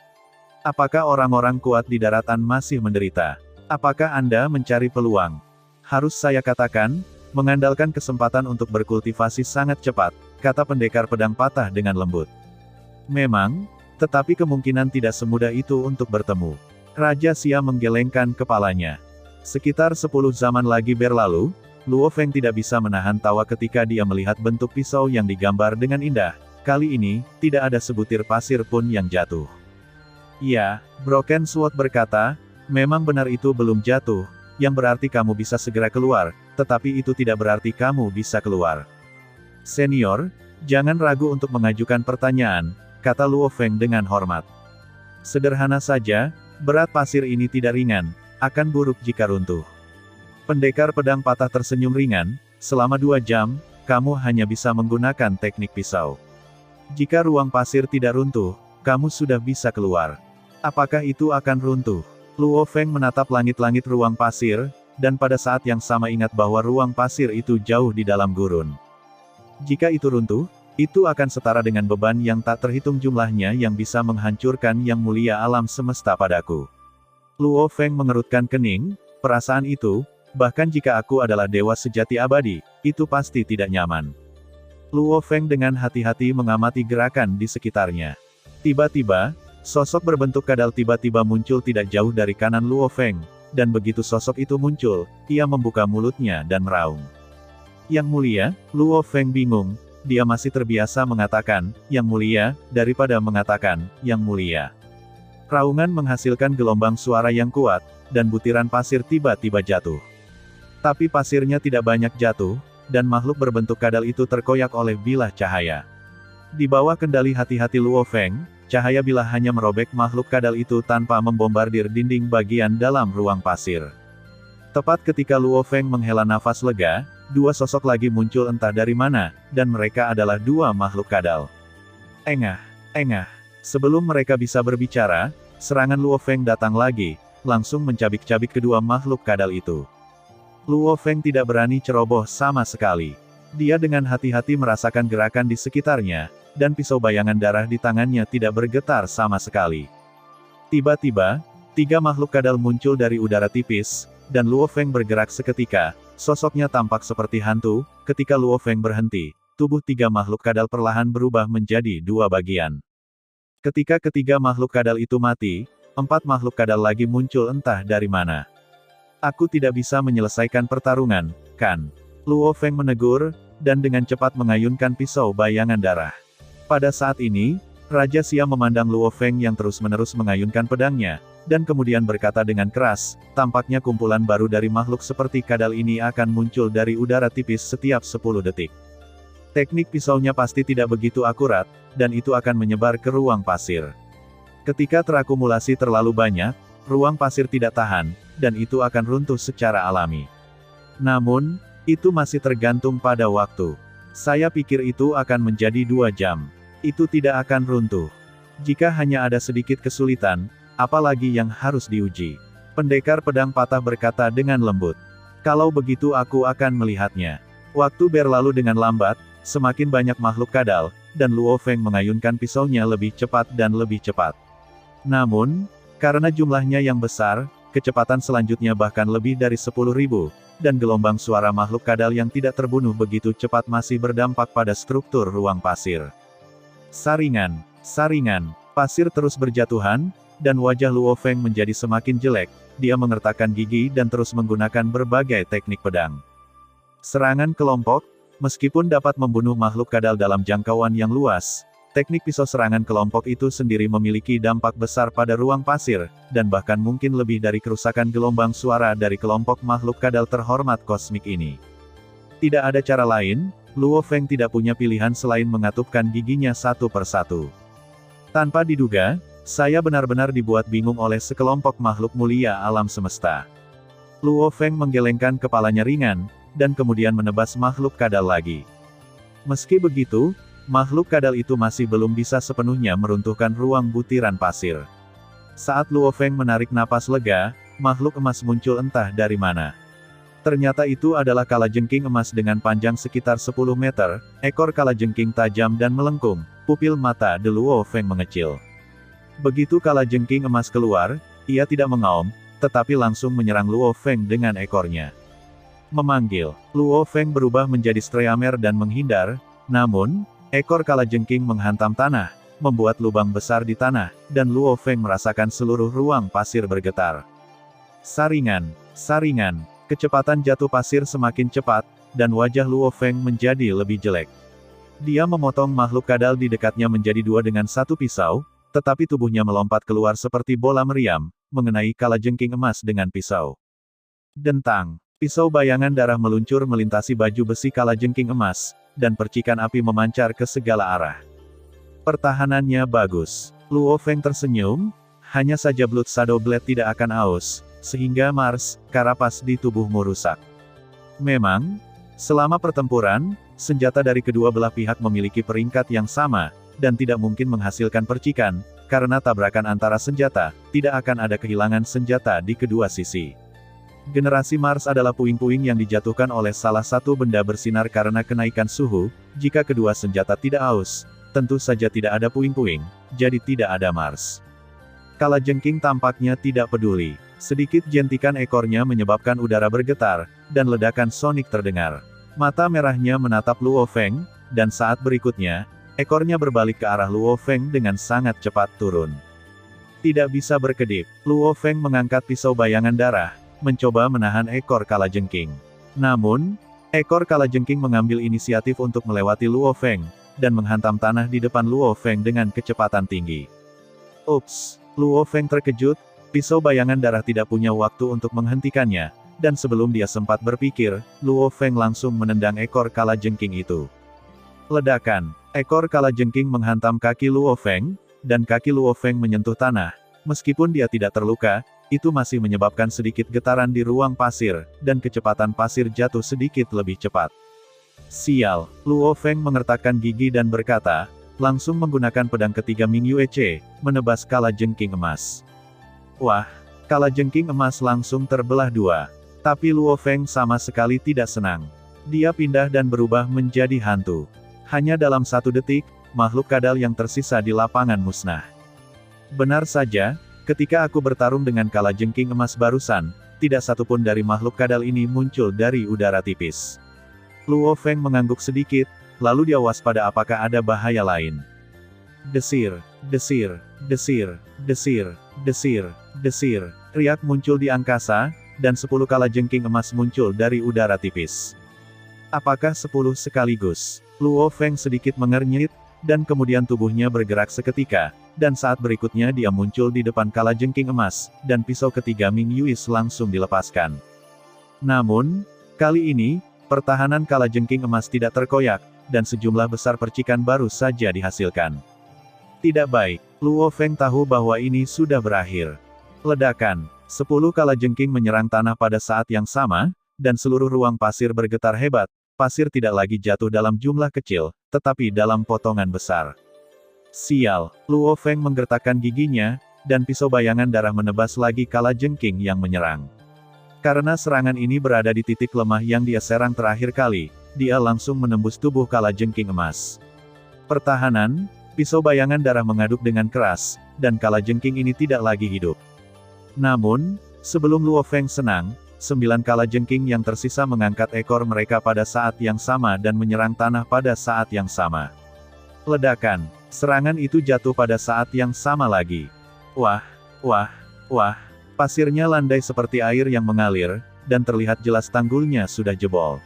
Apakah orang-orang kuat di daratan masih menderita? Apakah Anda mencari peluang? Harus saya katakan, mengandalkan kesempatan untuk berkultivasi sangat cepat, kata pendekar pedang patah dengan lembut. Memang, tetapi kemungkinan tidak semudah itu untuk bertemu. Raja Xia menggelengkan kepalanya. Sekitar 10 zaman lagi berlalu, Luo Feng tidak bisa menahan tawa ketika dia melihat bentuk pisau yang digambar dengan indah. Kali ini, tidak ada sebutir pasir pun yang jatuh. Ya, Broken Sword berkata, memang benar itu belum jatuh, yang berarti kamu bisa segera keluar, tetapi itu tidak berarti kamu bisa keluar. Senior, jangan ragu untuk mengajukan pertanyaan, kata Luo Feng dengan hormat. Sederhana saja, berat pasir ini tidak ringan, akan buruk jika runtuh. Pendekar pedang patah tersenyum ringan, selama 2 jam, kamu hanya bisa menggunakan teknik pisau. Jika ruang pasir tidak runtuh, kamu sudah bisa keluar. Apakah itu akan runtuh? Luo Feng menatap langit-langit ruang pasir, dan pada saat yang sama ingat bahwa ruang pasir itu jauh di dalam gurun. Jika itu runtuh, itu akan setara dengan beban yang tak terhitung jumlahnya yang bisa menghancurkan yang mulia alam semesta padaku. Luo Feng mengerutkan kening, perasaan itu, bahkan jika aku adalah dewa sejati abadi, itu pasti tidak nyaman. Luo Feng dengan hati-hati mengamati gerakan di sekitarnya. Tiba-tiba, sosok berbentuk kadal tiba-tiba muncul tidak jauh dari kanan Luo Feng, dan begitu sosok itu muncul, ia membuka mulutnya dan meraung. Yang mulia, Luo Feng bingung, dia masih terbiasa mengatakan, yang mulia, daripada mengatakan, yang mulia. Raungan menghasilkan gelombang suara yang kuat, dan butiran pasir tiba-tiba jatuh. Tapi pasirnya tidak banyak jatuh, dan makhluk berbentuk kadal itu terkoyak oleh bilah cahaya. Di bawah kendali hati-hati Luo Feng, cahaya bilah hanya merobek makhluk kadal itu tanpa membombardir dinding bagian dalam ruang pasir. Tepat ketika Luo Feng menghela nafas lega, 2 sosok lagi muncul entah dari mana, dan mereka adalah 2 makhluk kadal. Engah, engah. Sebelum mereka bisa berbicara, serangan Luo Feng datang lagi, langsung mencabik-cabik kedua makhluk kadal itu. Luo Feng tidak berani ceroboh sama sekali. Dia dengan hati-hati merasakan gerakan di sekitarnya, dan pisau bayangan darah di tangannya tidak bergetar sama sekali. Tiba-tiba, 3 makhluk kadal muncul dari udara tipis, dan Luo Feng bergerak seketika. Sosoknya tampak seperti hantu. Ketika Luo Feng berhenti, tubuh 3 makhluk kadal perlahan berubah menjadi 2 bagian. Ketika ketiga makhluk kadal itu mati, 4 makhluk kadal lagi muncul entah dari mana. Aku tidak bisa menyelesaikan pertarungan, kan? Luo Feng menegur, dan dengan cepat mengayunkan pisau bayangan darah. Pada saat ini, Raja Xia memandang Luo Feng yang terus-menerus mengayunkan pedangnya, dan kemudian berkata dengan keras, tampaknya kumpulan baru dari makhluk seperti kadal ini akan muncul dari udara tipis setiap 10 detik. Teknik pisaunya pasti tidak begitu akurat, dan itu akan menyebar ke ruang pasir. Ketika terakumulasi terlalu banyak, ruang pasir tidak tahan, dan itu akan runtuh secara alami. Namun, itu masih tergantung pada waktu. Saya pikir itu akan menjadi 2 jam. Itu tidak akan runtuh. Jika hanya ada sedikit kesulitan, apalagi yang harus diuji. Pendekar pedang patah berkata dengan lembut. Kalau begitu aku akan melihatnya. Waktu berlalu dengan lambat, semakin banyak makhluk kadal, dan Luo Feng mengayunkan pisaunya lebih cepat dan lebih cepat. Namun, karena jumlahnya yang besar, kecepatan selanjutnya bahkan lebih dari 10.000, dan gelombang suara makhluk kadal yang tidak terbunuh begitu cepat masih berdampak pada struktur ruang pasir. Saringan, saringan, pasir terus berjatuhan, dan wajah Luo Feng menjadi semakin jelek, dia mengertakkan gigi dan terus menggunakan berbagai teknik pedang. Serangan kelompok, meskipun dapat membunuh makhluk kadal dalam jangkauan yang luas, teknik pisau serangan kelompok itu sendiri memiliki dampak besar pada ruang pasir, dan bahkan mungkin lebih dari kerusakan gelombang suara dari kelompok makhluk kadal terhormat kosmik ini. Tidak ada cara lain, Luo Feng tidak punya pilihan selain mengatupkan giginya satu persatu. Tanpa diduga, saya benar-benar dibuat bingung oleh sekelompok makhluk mulia alam semesta. Luo Feng menggelengkan kepalanya ringan, dan kemudian menebas makhluk kadal lagi. Meski begitu, makhluk kadal itu masih belum bisa sepenuhnya meruntuhkan ruang butiran pasir. Saat Luo Feng menarik napas lega, makhluk emas muncul entah dari mana. Ternyata itu adalah kalajengking emas dengan panjang sekitar 10 meter, ekor kalajengking tajam dan melengkung, pupil mata de Luo Feng mengecil. Begitu kalajengking emas keluar, ia tidak mengaum, tetapi langsung menyerang Luo Feng dengan ekornya. Memanggil, Luo Feng berubah menjadi streamer dan menghindar, namun, ekor kalajengking menghantam tanah, membuat lubang besar di tanah, dan Luo Feng merasakan seluruh ruang pasir bergetar. Saringan, saringan, kecepatan jatuh pasir semakin cepat, dan wajah Luo Feng menjadi lebih jelek. Dia memotong makhluk kadal di dekatnya menjadi 2 dengan satu pisau, tetapi tubuhnya melompat keluar seperti bola meriam, mengenai kalajengking emas dengan pisau. Dentang, pisau bayangan darah meluncur melintasi baju besi kalajengking emas, dan percikan api memancar ke segala arah. Pertahanannya bagus. Luo Feng tersenyum, hanya saja Blood Shadow Blade tidak akan aus, sehingga Mars, karapas di tubuhmu rusak. Memang, selama pertempuran, senjata dari kedua belah pihak memiliki peringkat yang sama, dan tidak mungkin menghasilkan percikan, karena tabrakan antara senjata, tidak akan ada kehilangan senjata di kedua sisi. Generasi Mars adalah puing-puing yang dijatuhkan oleh salah satu benda bersinar karena kenaikan suhu, jika kedua senjata tidak aus, tentu saja tidak ada puing-puing, jadi tidak ada Mars. Kalajengking tampaknya tidak peduli. Sedikit jentikan ekornya menyebabkan udara bergetar, dan ledakan sonik terdengar. Mata merahnya menatap Luo Feng, dan saat berikutnya, ekornya berbalik ke arah Luo Feng dengan sangat cepat turun. Tidak bisa berkedip, Luo Feng mengangkat pisau bayangan darah, mencoba menahan ekor kalajengking. Namun, ekor kalajengking mengambil inisiatif untuk melewati Luo Feng, dan menghantam tanah di depan Luo Feng dengan kecepatan tinggi. Ups, Luo Feng terkejut, pisau bayangan darah tidak punya waktu untuk menghentikannya, dan sebelum dia sempat berpikir, Luo Feng langsung menendang ekor kalajengking itu. Ledakan, ekor kalajengking menghantam kaki Luo Feng, dan kaki Luo Feng menyentuh tanah. Meskipun dia tidak terluka, itu masih menyebabkan sedikit getaran di ruang pasir, dan kecepatan pasir jatuh sedikit lebih cepat. Sial, Luo Feng mengertakkan gigi dan berkata, langsung menggunakan pedang ketiga Ming Yue Ce, menebas kalajengking emas. Wah, kalajengking emas langsung terbelah 2. Tapi Luo Feng sama sekali tidak senang. Dia pindah dan berubah menjadi hantu. Hanya dalam 1 detik, makhluk kadal yang tersisa di lapangan musnah. Benar saja, ketika aku bertarung dengan kalajengking emas barusan, tidak satupun dari makhluk kadal ini muncul dari udara tipis. Luo Feng mengangguk sedikit, lalu dia waspada apakah ada bahaya lain. Desir, desir, desir, desir, desir, desir. Riak muncul di angkasa, dan 10 kalajengking emas muncul dari udara tipis. Apakah 10 sekaligus? Luo Feng sedikit mengernyit, dan kemudian tubuhnya bergerak seketika, dan saat berikutnya dia muncul di depan kalajengking emas, dan pisau ketiga Ming Yuis langsung dilepaskan. Namun, kali ini, pertahanan kalajengking emas tidak terkoyak, dan sejumlah besar percikan baru saja dihasilkan. Tidak baik, Luo Feng tahu bahwa ini sudah berakhir. Ledakan, 10 kalajengking menyerang tanah pada saat yang sama, dan seluruh ruang pasir bergetar hebat. Pasir tidak lagi jatuh dalam jumlah kecil, tetapi dalam potongan besar. Sial, Luo Feng menggertakkan giginya, dan pisau bayangan darah menebas lagi kalajengking yang menyerang. Karena serangan ini berada di titik lemah yang dia serang terakhir kali, dia langsung menembus tubuh kalajengking emas. Pertahanan, pisau bayangan darah mengaduk dengan keras, dan kalajengking ini tidak lagi hidup. Namun, sebelum Luo Feng senang, 9 kalajengking yang tersisa mengangkat ekor mereka pada saat yang sama dan menyerang tanah pada saat yang sama. Ledakan, serangan itu jatuh pada saat yang sama lagi. Wah, wah, wah, pasirnya landai seperti air yang mengalir, dan terlihat jelas tanggulnya sudah jebol.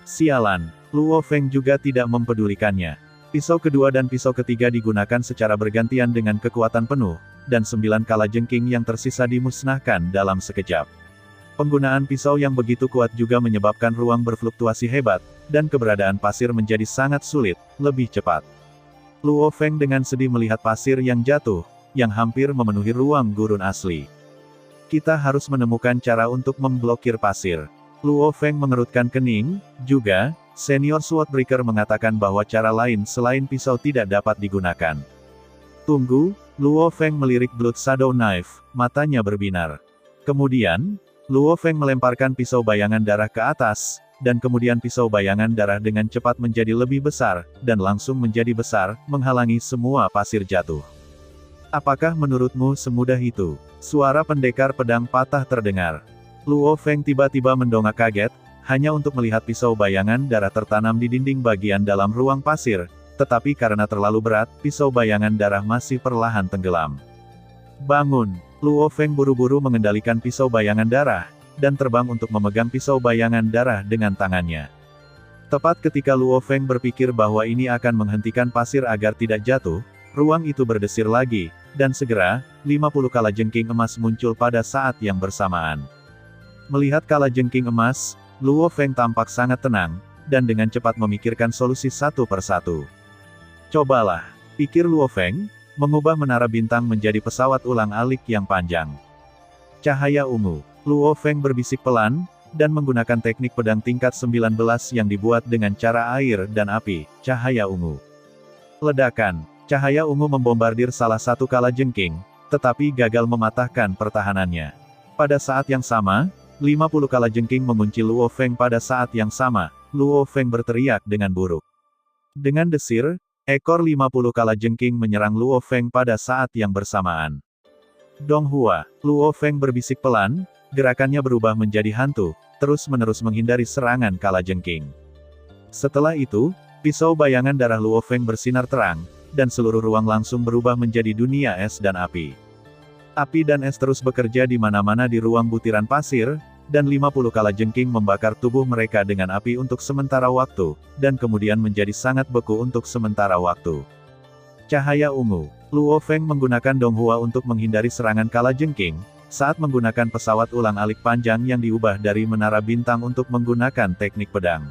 Sialan, Luo Feng juga tidak mempedulikannya. Pisau kedua dan pisau ketiga digunakan secara bergantian dengan kekuatan penuh, dan 9 kalajengking yang tersisa dimusnahkan dalam sekejap. Penggunaan pisau yang begitu kuat juga menyebabkan ruang berfluktuasi hebat, dan keberadaan pasir menjadi sangat sulit, lebih cepat. Luo Feng dengan sedih melihat pasir yang jatuh, yang hampir memenuhi ruang gurun asli. Kita harus menemukan cara untuk memblokir pasir. Luo Feng mengerutkan kening, juga, Senior Swordbreaker mengatakan bahwa cara lain selain pisau tidak dapat digunakan. Tunggu, Luo Feng melirik Blood Shadow Knife, matanya berbinar. Kemudian, Luo Feng melemparkan pisau bayangan darah ke atas, dan kemudian pisau bayangan darah dengan cepat menjadi lebih besar, dan langsung menjadi besar, menghalangi semua pasir jatuh. Apakah menurutmu semudah itu? Suara pendekar pedang patah terdengar. Luo Feng tiba-tiba mendongak kaget, hanya untuk melihat pisau bayangan darah tertanam di dinding bagian dalam ruang pasir, tetapi karena terlalu berat, pisau bayangan darah masih perlahan tenggelam. Bangun! Luo Feng buru-buru mengendalikan pisau bayangan darah, dan terbang untuk memegang pisau bayangan darah dengan tangannya. Tepat ketika Luo Feng berpikir bahwa ini akan menghentikan pasir agar tidak jatuh, ruang itu berdesir lagi, dan segera, 50 kalajengking emas muncul pada saat yang bersamaan. Melihat kalajengking emas, Luo Feng tampak sangat tenang, dan dengan cepat memikirkan solusi satu persatu. Cobalah, pikir Luo Feng, mengubah menara bintang menjadi pesawat ulang-alik yang panjang. Cahaya ungu. Luo Feng berbisik pelan, dan menggunakan teknik pedang tingkat 19 yang dibuat dengan cara air dan api, cahaya ungu. Ledakan. Cahaya ungu membombardir salah satu kalajengking, tetapi gagal mematahkan pertahanannya. Pada saat yang sama, 50 kalajengking mengunci Luo Feng pada saat yang sama, Luo Feng berteriak dengan buruk. Dengan desir, ekor 50 kalajengking menyerang Luo Feng pada saat yang bersamaan. Dong Hua, Luo Feng berbisik pelan, gerakannya berubah menjadi hantu, terus-menerus menghindari serangan kalajengking. Setelah itu, pisau bayangan darah Luo Feng bersinar terang, dan seluruh ruang langsung berubah menjadi dunia es dan api. Api dan es terus bekerja di mana-mana di ruang butiran pasir, dan 50 kalajengking membakar tubuh mereka dengan api untuk sementara waktu, dan kemudian menjadi sangat beku untuk sementara waktu. Cahaya ungu. Luo Feng menggunakan Dong Hua untuk menghindari serangan kalajengking, saat menggunakan pesawat ulang-alik panjang yang diubah dari menara bintang untuk menggunakan teknik pedang.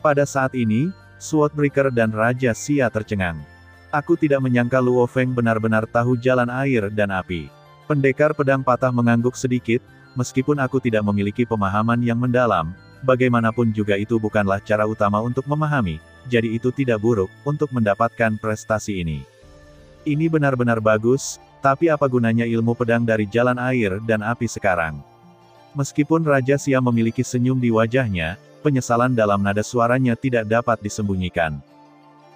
Pada saat ini, Swordbreaker dan Raja Xia tercengang. Aku tidak menyangka Luo Feng benar-benar tahu jalan air dan api. Pendekar pedang patah mengangguk sedikit. Meskipun aku tidak memiliki pemahaman yang mendalam, bagaimanapun juga itu bukanlah cara utama untuk memahami, jadi itu tidak buruk, untuk mendapatkan prestasi ini. Ini benar-benar bagus, tapi apa gunanya ilmu pedang dari jalan air dan api sekarang? Meskipun Raja Xia memiliki senyum di wajahnya, penyesalan dalam nada suaranya tidak dapat disembunyikan.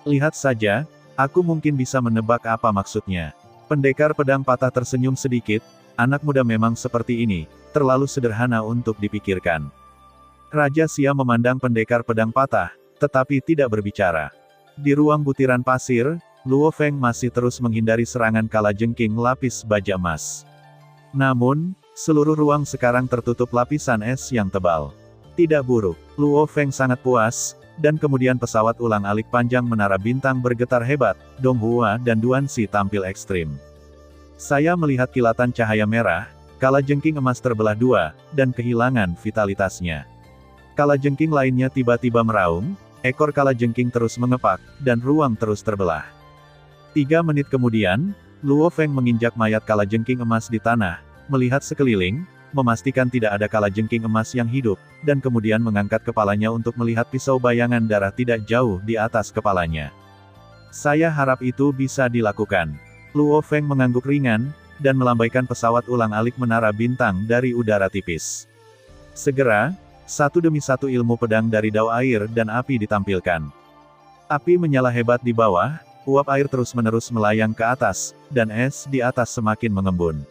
Lihat saja, aku mungkin bisa menebak apa maksudnya. Pendekar pedang patah tersenyum sedikit, anak muda memang seperti ini, terlalu sederhana untuk dipikirkan. Raja Xia memandang pendekar pedang patah, tetapi tidak berbicara. Di ruang butiran pasir, Luo Feng masih terus menghindari serangan kalajengking lapis baja emas. Namun, seluruh ruang sekarang tertutup lapisan es yang tebal. Tidak buruk, Luo Feng sangat puas, dan kemudian pesawat ulang-alik panjang menara bintang bergetar hebat, Dong Hua dan Duan Xi tampil ekstrim. Saya melihat kilatan cahaya merah, kalajengking emas terbelah dua, dan kehilangan vitalitasnya. Kalajengking lainnya tiba-tiba meraung, ekor kalajengking terus mengepak, dan ruang terus terbelah. 3 menit kemudian, Luo Feng menginjak mayat kalajengking emas di tanah, melihat sekeliling, memastikan tidak ada kalajengking emas yang hidup, dan kemudian mengangkat kepalanya untuk melihat pisau bayangan darah tidak jauh di atas kepalanya. Saya harap itu bisa dilakukan. Luo Feng mengangguk ringan, dan melambaikan pesawat ulang-alik menara bintang dari udara tipis. Segera, satu demi satu ilmu pedang dari dao air dan api ditampilkan. Api menyala hebat di bawah, uap air terus-menerus melayang ke atas, dan es di atas semakin mengembun.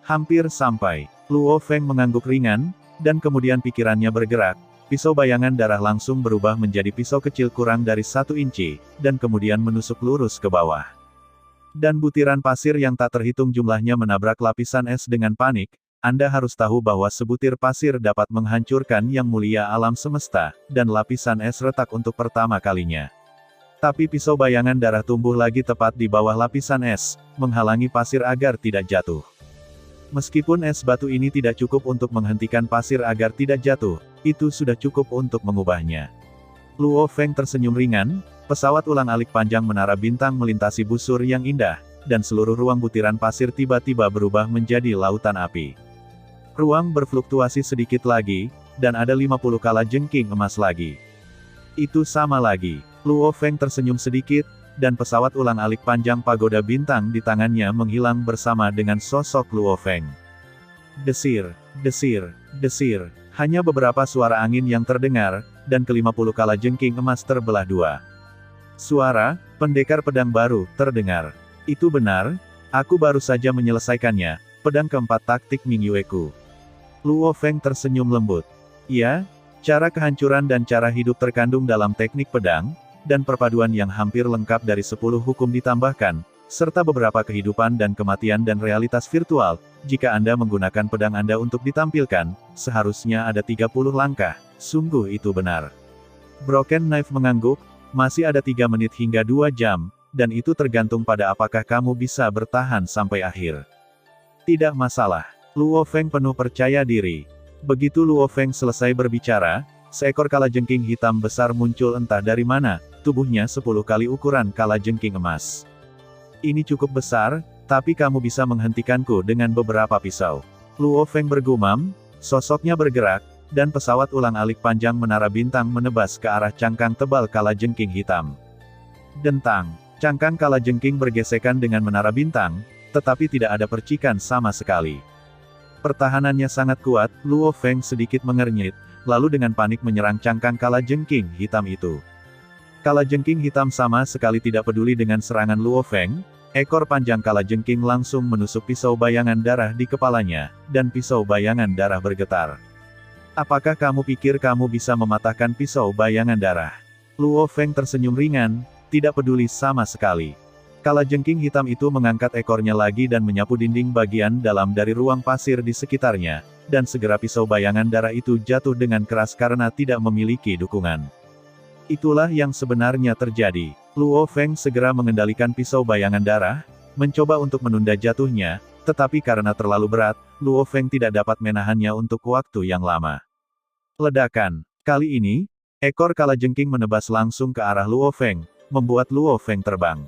Hampir sampai, Luo Feng mengangguk ringan, dan kemudian pikirannya bergerak, pisau bayangan darah langsung berubah menjadi pisau kecil kurang dari 1 inci, dan kemudian menusuk lurus ke bawah. Dan butiran pasir yang tak terhitung jumlahnya menabrak lapisan es dengan panik. Anda harus tahu bahwa sebutir pasir dapat menghancurkan yang mulia alam semesta, dan lapisan es retak untuk pertama kalinya. Tapi pisau bayangan darah tumbuh lagi tepat di bawah lapisan es, menghalangi pasir agar tidak jatuh. Meskipun es batu ini tidak cukup untuk menghentikan pasir agar tidak jatuh, itu sudah cukup untuk mengubahnya. Luo Feng tersenyum ringan, pesawat ulang-alik panjang menara bintang melintasi busur yang indah, dan seluruh ruang butiran pasir tiba-tiba berubah menjadi lautan api. Ruang berfluktuasi sedikit lagi, dan ada 50 kalajengking emas lagi. Itu sama lagi. Luo Feng tersenyum sedikit, dan pesawat ulang-alik panjang pagoda bintang di tangannya menghilang bersama dengan sosok Luo Feng. Desir, desir, desir. Hanya beberapa suara angin yang terdengar, dan ke-50 kalajengking emas terbelah dua. Suara, pendekar pedang baru, terdengar. Itu benar, aku baru saja menyelesaikannya, pedang keempat taktik Ming Yueku. Luo Feng tersenyum lembut. Ya, cara kehancuran dan cara hidup terkandung dalam teknik pedang, dan perpaduan yang hampir lengkap dari 10 hukum ditambahkan, serta beberapa kehidupan dan kematian dan realitas virtual. Jika Anda menggunakan pedang Anda untuk ditampilkan, seharusnya ada 30 langkah, sungguh itu benar. Broken Knife mengangguk, masih ada 3 menit hingga 2 jam, dan itu tergantung pada apakah kamu bisa bertahan sampai akhir. Tidak masalah. Luo Feng penuh percaya diri. Begitu Luo Feng selesai berbicara, seekor kalajengking hitam besar muncul entah dari mana, tubuhnya 10 kali ukuran kalajengking emas. Ini cukup besar, tapi kamu bisa menghentikanku dengan beberapa pisau. Luo Feng bergumam, sosoknya bergerak, dan pesawat ulang-alik panjang menara bintang menebas ke arah cangkang tebal kalajengking hitam. Dentang, cangkang kalajengking bergesekan dengan menara bintang, tetapi tidak ada percikan sama sekali. Pertahanannya sangat kuat, Luo Feng sedikit mengernyit, lalu dengan panik menyerang cangkang kalajengking hitam itu. Kalajengking hitam sama sekali tidak peduli dengan serangan Luo Feng. Ekor panjang kalajengking langsung menusuk pisau bayangan darah di kepalanya, dan pisau bayangan darah bergetar. Apakah kamu pikir kamu bisa mematahkan pisau bayangan darah? Luo Feng tersenyum ringan, tidak peduli sama sekali. Kalajengking hitam itu mengangkat ekornya lagi dan menyapu dinding bagian dalam dari ruang pasir di sekitarnya, dan segera pisau bayangan darah itu jatuh dengan keras karena tidak memiliki dukungan. Itulah yang sebenarnya terjadi. Luo Feng segera mengendalikan pisau bayangan darah, mencoba untuk menunda jatuhnya, tetapi karena terlalu berat, Luo Feng tidak dapat menahannya untuk waktu yang lama. Ledakan. Kali ini, ekor kalajengking menebas langsung ke arah Luo Feng, membuat Luo Feng terbang.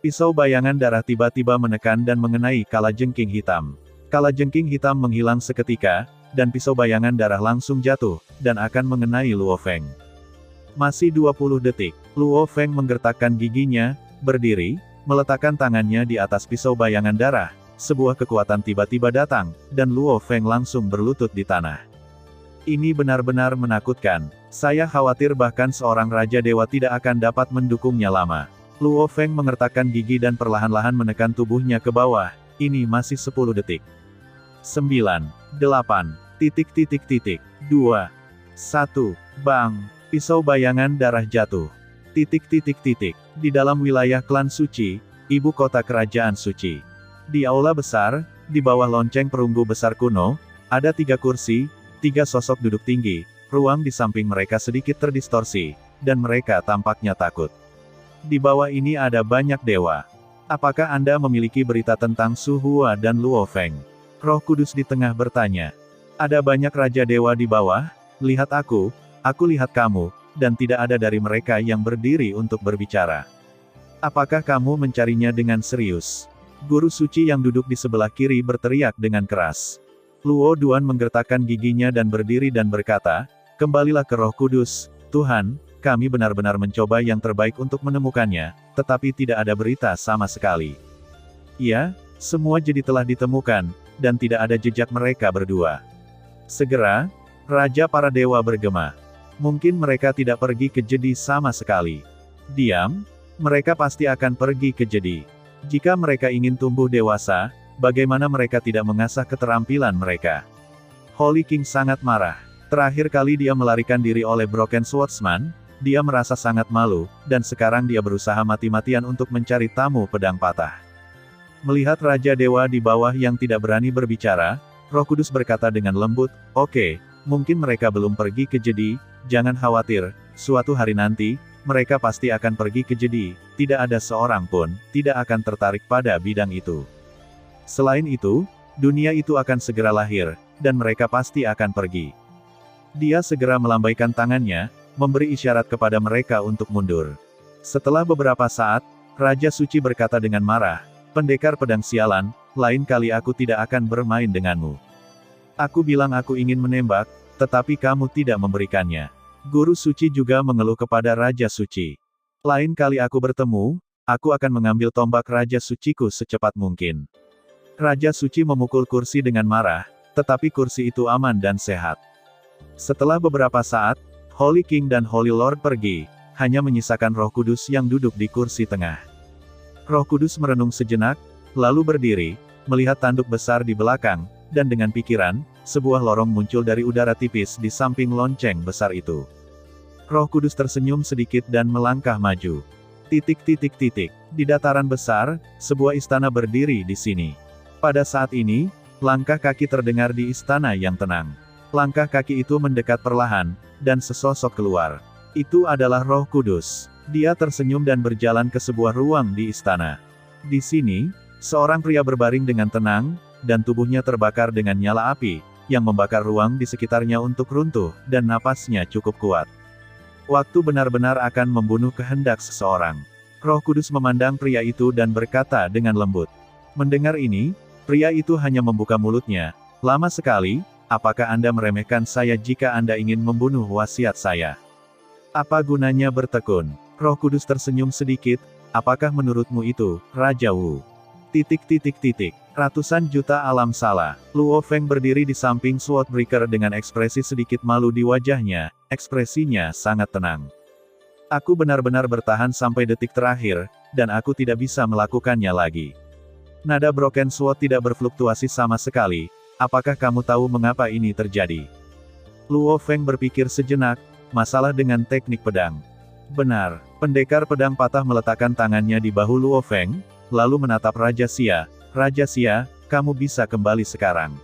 Pisau bayangan darah tiba-tiba menekan dan mengenai kalajengking hitam. Kalajengking hitam menghilang seketika, dan pisau bayangan darah langsung jatuh, dan akan mengenai Luo Feng. Masih 20 detik, Luo Feng menggertakkan giginya, berdiri, meletakkan tangannya di atas pisau bayangan darah, sebuah kekuatan tiba-tiba datang, dan Luo Feng langsung berlutut di tanah. Ini benar-benar menakutkan. Saya khawatir bahkan seorang Raja Dewa tidak akan dapat mendukungnya lama. Luo Feng mengertakkan gigi dan perlahan-lahan menekan tubuhnya ke bawah. Ini masih 10 detik. 9, 8, 2, 1, bang. Pisau bayangan darah jatuh. Di dalam wilayah klan Suci, ibu kota kerajaan Suci. Di aula besar, di bawah lonceng perunggu besar kuno, ada 3 kursi, 3 sosok duduk tinggi, ruang di samping mereka sedikit terdistorsi, dan mereka tampaknya takut. Di bawah ini ada banyak dewa. Apakah Anda memiliki berita tentang Su Hua dan Luo Feng? Roh Kudus di tengah bertanya. Ada banyak raja dewa di bawah, lihat aku lihat kamu, dan tidak ada dari mereka yang berdiri untuk berbicara. Apakah kamu mencarinya dengan serius? Guru suci yang duduk di sebelah kiri berteriak dengan keras. Luo Duan menggertakkan giginya dan berdiri dan berkata, kembalilah ke Roh Kudus, Tuhan, kami benar-benar mencoba yang terbaik untuk menemukannya, tetapi tidak ada berita sama sekali. Ya, semua jedi telah ditemukan, dan tidak ada jejak mereka berdua. Segera, Raja para Dewa bergema. Mungkin mereka tidak pergi ke jedi sama sekali. Diam, mereka pasti akan pergi ke jedi. Jika mereka ingin tumbuh dewasa, bagaimana mereka tidak mengasah keterampilan mereka? Holy King sangat marah. Terakhir kali dia melarikan diri oleh Broken Swordsman, dia merasa sangat malu, dan sekarang dia berusaha mati-matian untuk mencari tamu pedang patah. Melihat Raja Dewa di bawah yang tidak berani berbicara, Roh Kudus berkata dengan lembut, oke, mungkin mereka belum pergi ke jedi, jangan khawatir, suatu hari nanti, mereka pasti akan pergi ke jedi, tidak ada seorang pun, tidak akan tertarik pada bidang itu. Selain itu, dunia itu akan segera lahir, dan mereka pasti akan pergi. Dia segera melambaikan tangannya, memberi isyarat kepada mereka untuk mundur. Setelah beberapa saat, Raja Suci berkata dengan marah, pendekar pedang sialan, lain kali aku tidak akan bermain denganmu. Aku bilang aku ingin menembak, tetapi kamu tidak memberikannya. Guru Suci juga mengeluh kepada Raja Suci. Lain kali aku bertemu, aku akan mengambil tombak Raja Suciku secepat mungkin. Raja Suci memukul kursi dengan marah, tetapi kursi itu aman dan sehat. Setelah beberapa saat, Holy King dan Holy Lord pergi, hanya menyisakan Roh Kudus yang duduk di kursi tengah. Roh Kudus merenung sejenak, lalu berdiri, melihat tanduk besar di belakang, dan dengan pikiran, sebuah lorong muncul dari udara tipis di samping lonceng besar itu. Roh Kudus tersenyum sedikit dan melangkah maju. Di dataran besar, sebuah istana berdiri di sini. Pada saat ini, langkah kaki terdengar di istana yang tenang. Langkah kaki itu mendekat perlahan, dan sesosok keluar. Itu adalah Roh Kudus. Dia tersenyum dan berjalan ke sebuah ruang di istana. Di sini, seorang pria berbaring dengan tenang, dan tubuhnya terbakar dengan nyala api, yang membakar ruang di sekitarnya untuk runtuh, dan napasnya cukup kuat. Waktu benar-benar akan membunuh kehendak seseorang. Roh Kudus memandang pria itu dan berkata dengan lembut. Mendengar ini, pria itu hanya membuka mulutnya. Lama sekali, apakah Anda meremehkan saya jika Anda ingin membunuh wasiat saya? Apa gunanya bertekun? Roh Kudus tersenyum sedikit, apakah menurutmu itu, Raja Wu? Ratusan juta alam salah. Luo Feng berdiri di samping Swordbreaker dengan ekspresi sedikit malu di wajahnya, ekspresinya sangat tenang. Aku benar-benar bertahan sampai detik terakhir, dan aku tidak bisa melakukannya lagi. Nada Broken Sword tidak berfluktuasi sama sekali, apakah kamu tahu mengapa ini terjadi? Luo Feng berpikir sejenak, masalah dengan teknik pedang. Benar, pendekar pedang patah meletakkan tangannya di bahu Luo Feng, lalu menatap Raja Xia. Raja Xia, kamu bisa kembali sekarang.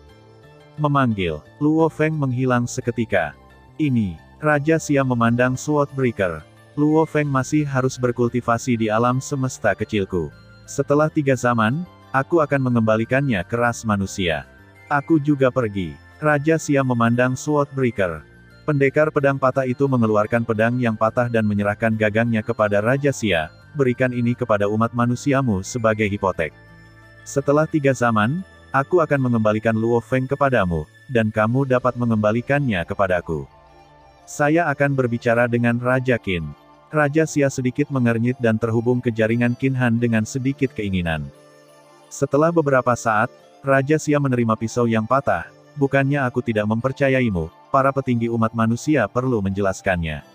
Memanggil, Luo Feng menghilang seketika. Ini, Raja Xia memandang Swordbreaker. Luo Feng masih harus berkultivasi di alam semesta kecilku. Setelah 3 zaman, aku akan mengembalikannya ke ras manusia. Aku juga pergi. Raja Xia memandang Swordbreaker. Pendekar pedang patah itu mengeluarkan pedang yang patah dan menyerahkan gagangnya kepada Raja Xia. Berikan ini kepada umat manusiamu sebagai hipotek. Setelah 3 zaman, aku akan mengembalikan Luo Feng kepadamu, dan kamu dapat mengembalikannya kepadaku. Saya akan berbicara dengan Raja Qin. Raja Xia sedikit mengernyit dan terhubung ke jaringan Qin Han dengan sedikit keinginan. Setelah beberapa saat, Raja Xia menerima pisau yang patah. Bukannya aku tidak mempercayaimu, para petinggi umat manusia perlu menjelaskannya.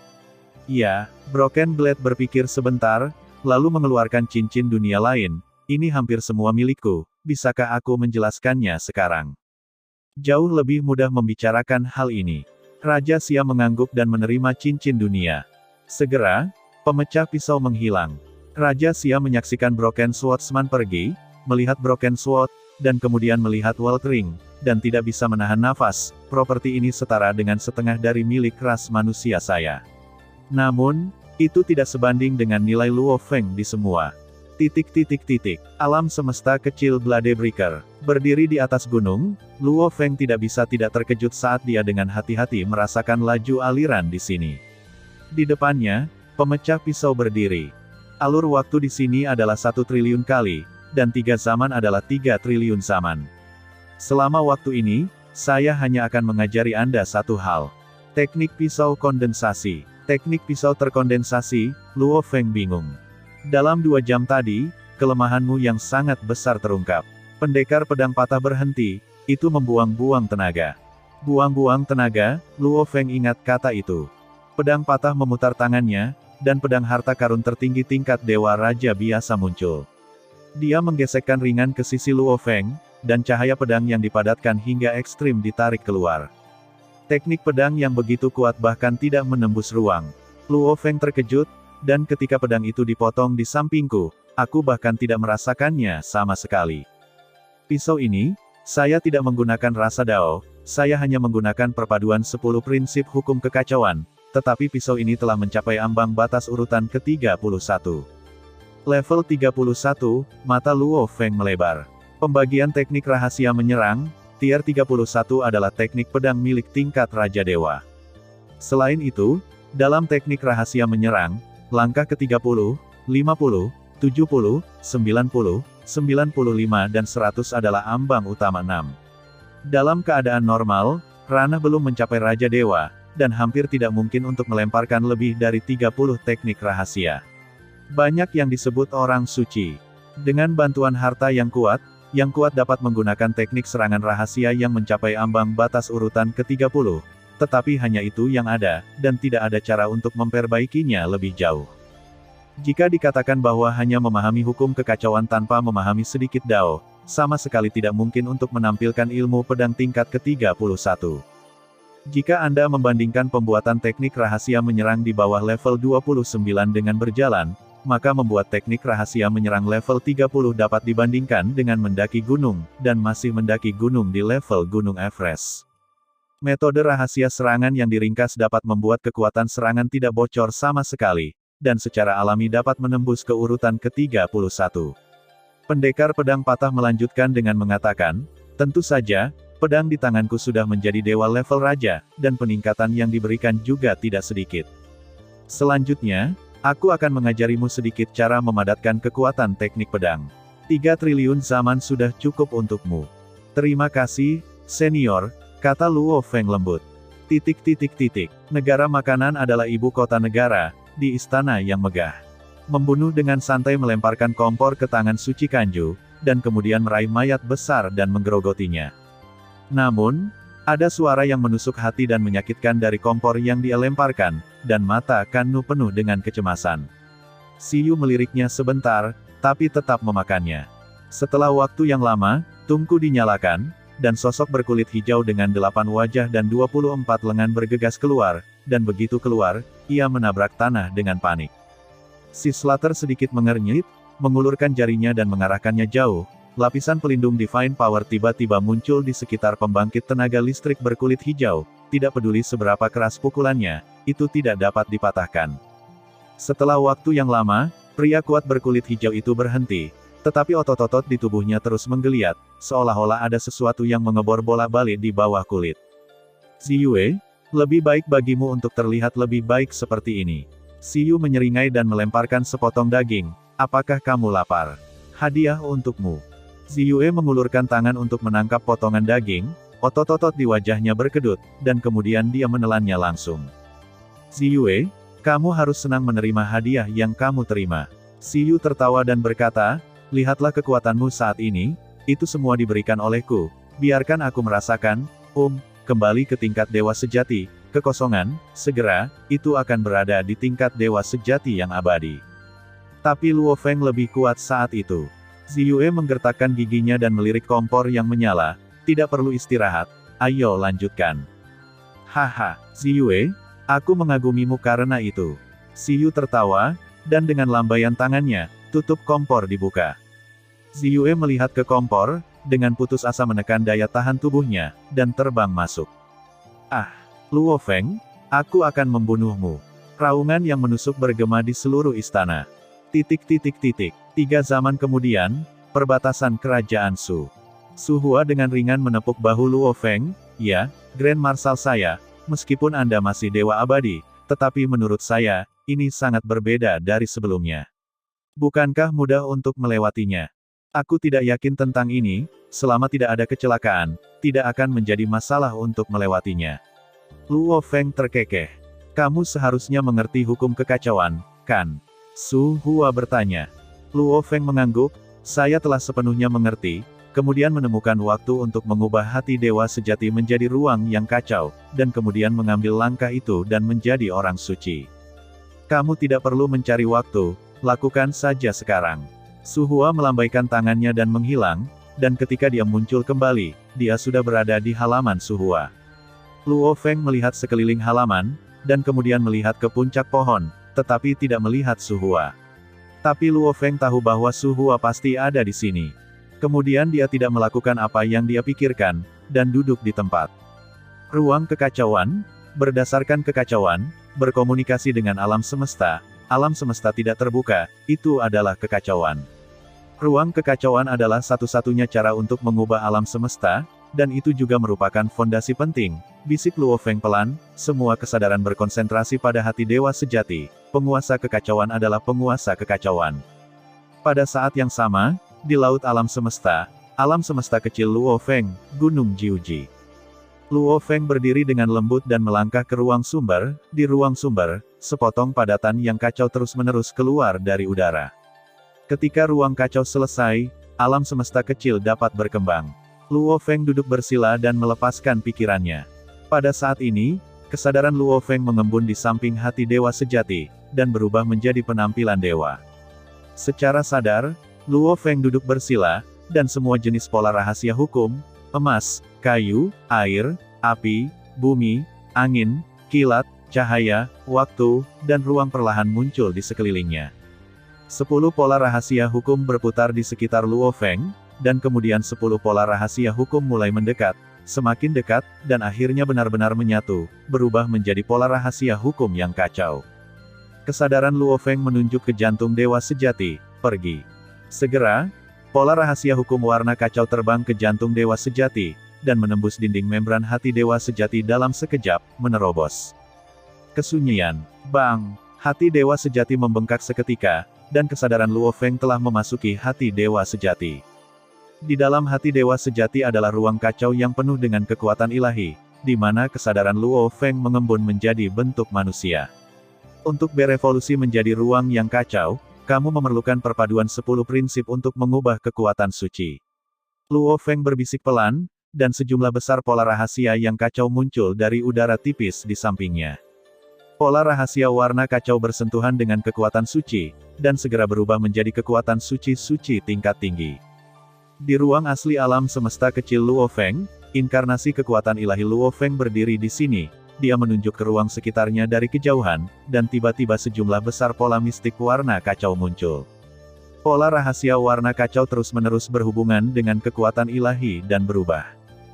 Ya, Broken Blade berpikir sebentar, lalu mengeluarkan cincin dunia lain. Ini hampir semua milikku, bisakah aku menjelaskannya sekarang? Jauh lebih mudah membicarakan hal ini. Raja Xia mengangguk dan menerima cincin dunia. Segera, Pemecah pisau menghilang. Raja Xia menyaksikan Broken Swordsman pergi, melihat Broken Sword, dan kemudian melihat World Ring, dan tidak bisa menahan nafas. Properti ini setara dengan setengah dari milik ras manusia saya. Namun, itu tidak sebanding dengan nilai Luo Feng di semua. Alam semesta kecil Bloodbreaker. Berdiri di atas gunung, Luo Feng tidak bisa tidak terkejut saat dia dengan hati-hati merasakan laju aliran di sini. Di depannya, pemecah pisau berdiri. Alur waktu di sini adalah 1 triliun kali, dan 3 zaman adalah 3 triliun zaman. Selama waktu ini, saya hanya akan mengajari Anda satu hal. Teknik pisau kondensasi. Teknik pisau terkondensasi, Luo Feng bingung. Dalam 2 jam tadi, kelemahanmu yang sangat besar terungkap. Pendekar pedang patah berhenti, itu membuang-buang tenaga. Buang-buang tenaga, Luo Feng ingat kata itu. Pedang patah memutar tangannya, dan pedang harta karun tertinggi tingkat Dewa Raja biasa muncul. Dia menggesekkan ringan ke sisi Luo Feng, dan cahaya pedang yang dipadatkan hingga ekstrim ditarik keluar. Teknik pedang yang begitu kuat bahkan tidak menembus ruang. Luo Feng terkejut, dan ketika pedang itu dipotong di sampingku, aku bahkan tidak merasakannya sama sekali. Pisau ini, saya tidak menggunakan rasa Dao, saya hanya menggunakan perpaduan 10 prinsip hukum kekacauan, tetapi pisau ini telah mencapai ambang batas urutan ke-31. Level 31, mata Luo Feng melebar. Pembagian teknik rahasia menyerang, tier 31 adalah teknik pedang milik tingkat Raja Dewa. Selain itu, dalam teknik rahasia menyerang, langkah ke-30, 50, 70, 90, 95 dan 100 adalah ambang utama 6. Dalam keadaan normal, ranah belum mencapai Raja Dewa, dan hampir tidak mungkin untuk melemparkan lebih dari 30 teknik rahasia. Banyak yang disebut orang suci. Dengan bantuan harta yang kuat dapat menggunakan teknik serangan rahasia yang mencapai ambang batas urutan ke-30. Tetapi hanya itu yang ada, dan tidak ada cara untuk memperbaikinya lebih jauh. Jika dikatakan bahwa hanya memahami hukum kekacauan tanpa memahami sedikit Dao, sama sekali tidak mungkin untuk menampilkan ilmu pedang tingkat ke-31. Jika Anda membandingkan pembuatan teknik rahasia menyerang di bawah level 29 dengan berjalan, maka membuat teknik rahasia menyerang level 30 dapat dibandingkan dengan mendaki gunung, dan masih mendaki gunung di level Gunung Everest. Metode rahasia serangan yang diringkas dapat membuat kekuatan serangan tidak bocor sama sekali, dan secara alami dapat menembus ke urutan ke-31. Pendekar pedang patah melanjutkan dengan mengatakan, tentu saja, pedang di tanganku sudah menjadi dewa level raja, dan peningkatan yang diberikan juga tidak sedikit. Selanjutnya, aku akan mengajarimu sedikit cara memadatkan kekuatan teknik pedang. 3 triliun zaman sudah cukup untukmu. Terima kasih, senior, kata Luo Feng lembut. Negara makanan adalah ibu kota negara, di istana yang megah. Membunuh dengan santai melemparkan kompor ke tangan Suci Kanju, dan kemudian meraih mayat besar dan menggerogotinya. Namun, ada suara yang menusuk hati dan menyakitkan dari kompor yang dia lemparkan, dan mata Kannu penuh dengan kecemasan. Siyu meliriknya sebentar, tapi tetap memakannya. Setelah waktu yang lama, tungku dinyalakan, dan sosok berkulit hijau dengan 8 wajah dan 24 lengan bergegas keluar, dan begitu keluar, ia menabrak tanah dengan panik. Si Slater sedikit mengernyit, mengulurkan jarinya dan mengarahkannya jauh. Lapisan pelindung Divine Power tiba-tiba muncul di sekitar pembangkit tenaga listrik berkulit hijau, tidak peduli seberapa keras pukulannya, itu tidak dapat dipatahkan. Setelah waktu yang lama, pria kuat berkulit hijau itu berhenti, tetapi otot-otot di tubuhnya terus menggeliat, seolah-olah ada sesuatu yang mengebor bolak-balik di bawah kulit. Ziyue, lebih baik bagimu untuk terlihat lebih baik seperti ini. Siyu menyeringai dan melemparkan sepotong daging. Apakah kamu lapar? Hadiah untukmu. Ziyue mengulurkan tangan untuk menangkap potongan daging, otot-otot di wajahnya berkedut, dan kemudian dia menelannya langsung. Ziyue, kamu harus senang menerima hadiah yang kamu terima. Siyu tertawa dan berkata, lihatlah kekuatanmu saat ini, itu semua diberikan olehku, biarkan aku merasakan, kembali ke tingkat dewa sejati, kekosongan, segera, itu akan berada di tingkat dewa sejati yang abadi. Tapi Luo Feng lebih kuat saat itu. Ziyue menggertakkan giginya dan melirik kompor yang menyala, tidak perlu istirahat, ayo lanjutkan. Haha, Ziyue, aku mengagumimu karena itu. Ziyu tertawa, dan dengan lambaian tangannya, tutup kompor dibuka. Ziyue melihat ke kompor, dengan putus asa menekan daya tahan tubuhnya, dan terbang masuk. Ah, Luo Feng, aku akan membunuhmu. Raungan yang menusuk bergema di seluruh istana. 3 zaman kemudian, perbatasan kerajaan Su. Su Hua dengan ringan menepuk bahu Luo Feng, ya, Grand Marshal saya, meskipun Anda masih dewa abadi, tetapi menurut saya, ini sangat berbeda dari sebelumnya. Bukankah mudah untuk melewatinya? Aku tidak yakin tentang ini, selama tidak ada kecelakaan, tidak akan menjadi masalah untuk melewatinya. Luo Feng terkekeh. Kamu seharusnya mengerti hukum kekacauan, kan? Su Hua bertanya. Luo Feng mengangguk, saya telah sepenuhnya mengerti, kemudian menemukan waktu untuk mengubah hati dewa sejati menjadi ruang yang kacau, dan kemudian mengambil langkah itu dan menjadi orang suci. Kamu tidak perlu mencari waktu, lakukan saja sekarang. Su Hua melambaikan tangannya dan menghilang, dan ketika dia muncul kembali, dia sudah berada di halaman Su Hua. Luo Feng melihat sekeliling halaman, dan kemudian melihat ke puncak pohon, tetapi tidak melihat Su Hua. Tapi Luo Feng tahu bahwa Su Hua pasti ada di sini. Kemudian dia tidak melakukan apa yang dia pikirkan, dan duduk di tempat. Ruang kekacauan, berdasarkan kekacauan, berkomunikasi dengan alam semesta tidak terbuka, itu adalah kekacauan. Ruang kekacauan adalah satu-satunya cara untuk mengubah alam semesta, dan itu juga merupakan fondasi penting, bisik Luo Feng pelan, semua kesadaran berkonsentrasi pada hati dewa sejati, penguasa kekacauan adalah penguasa kekacauan. Pada saat yang sama, di laut alam semesta kecil Luo Feng, Gunung Jiuji. Luo Feng berdiri dengan lembut dan melangkah ke ruang sumber, di ruang sumber, sepotong padatan yang kacau terus-menerus keluar dari udara. Ketika ruang kacau selesai, alam semesta kecil dapat berkembang. Luo Feng duduk bersila dan melepaskan pikirannya. Pada saat ini, kesadaran Luo Feng mengembun di samping hati dewa sejati, dan berubah menjadi penampilan dewa. Secara sadar, Luo Feng duduk bersila, dan semua jenis pola rahasia hukum, emas, kayu, air, api, bumi, angin, kilat, cahaya, waktu, dan ruang perlahan muncul di sekelilingnya. 10 pola rahasia hukum berputar di sekitar Luo Feng, dan kemudian 10 pola rahasia hukum mulai mendekat, semakin dekat, dan akhirnya benar-benar menyatu, berubah menjadi pola rahasia hukum yang kacau. Kesadaran Luo Feng menunjuk ke jantung dewa sejati, pergi. Segera, pola rahasia hukum warna kacau terbang ke jantung dewa sejati, dan menembus dinding membran hati dewa sejati dalam sekejap, menerobos. Kesunyian, bang, hati dewa sejati membengkak seketika, dan kesadaran Luo Feng telah memasuki hati dewa sejati. Di dalam hati dewa sejati adalah ruang kacau yang penuh dengan kekuatan ilahi, di mana kesadaran Luo Feng mengembun menjadi bentuk manusia. Untuk berevolusi menjadi ruang yang kacau, kamu memerlukan perpaduan 10 prinsip untuk mengubah kekuatan suci. Luo Feng berbisik pelan, dan sejumlah besar pola rahasia yang kacau muncul dari udara tipis di sampingnya. Pola rahasia warna kacau bersentuhan dengan kekuatan suci, dan segera berubah menjadi kekuatan suci-suci tingkat tinggi. Di ruang asli alam semesta kecil Luo Feng, inkarnasi kekuatan ilahi Luo Feng berdiri di sini. Dia menunjuk ke ruang sekitarnya dari kejauhan, dan tiba-tiba sejumlah besar pola mistik warna kacau muncul. Pola rahasia warna kacau terus-menerus berhubungan dengan kekuatan ilahi dan berubah.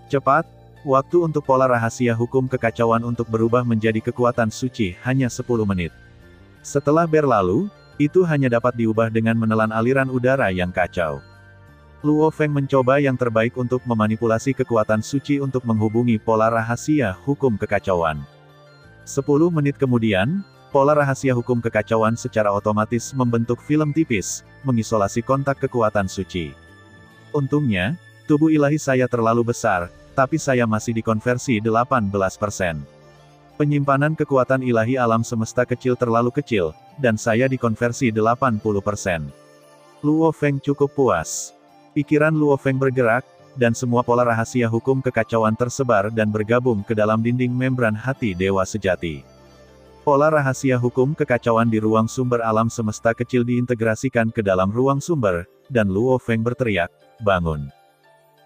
Cepat, waktu untuk pola rahasia hukum kekacauan untuk berubah menjadi kekuatan suci hanya 10 menit. Setelah berlalu, itu hanya dapat diubah dengan menelan aliran udara yang kacau. Luo Feng mencoba yang terbaik untuk memanipulasi kekuatan suci untuk menghubungi pola rahasia hukum kekacauan. 10 menit kemudian, pola rahasia hukum kekacauan secara otomatis membentuk film tipis, mengisolasi kontak kekuatan suci. Untungnya, tubuh ilahi saya terlalu besar, tapi saya masih dikonversi 18%. Penyimpanan kekuatan ilahi alam semesta kecil terlalu kecil, dan saya dikonversi 80%. Luo Feng cukup puas. Pikiran Luo Feng bergerak, dan semua pola rahasia hukum kekacauan tersebar dan bergabung ke dalam dinding membran hati dewa sejati. Pola rahasia hukum kekacauan di ruang sumber alam semesta kecil diintegrasikan ke dalam ruang sumber, dan Luo Feng berteriak, bangun.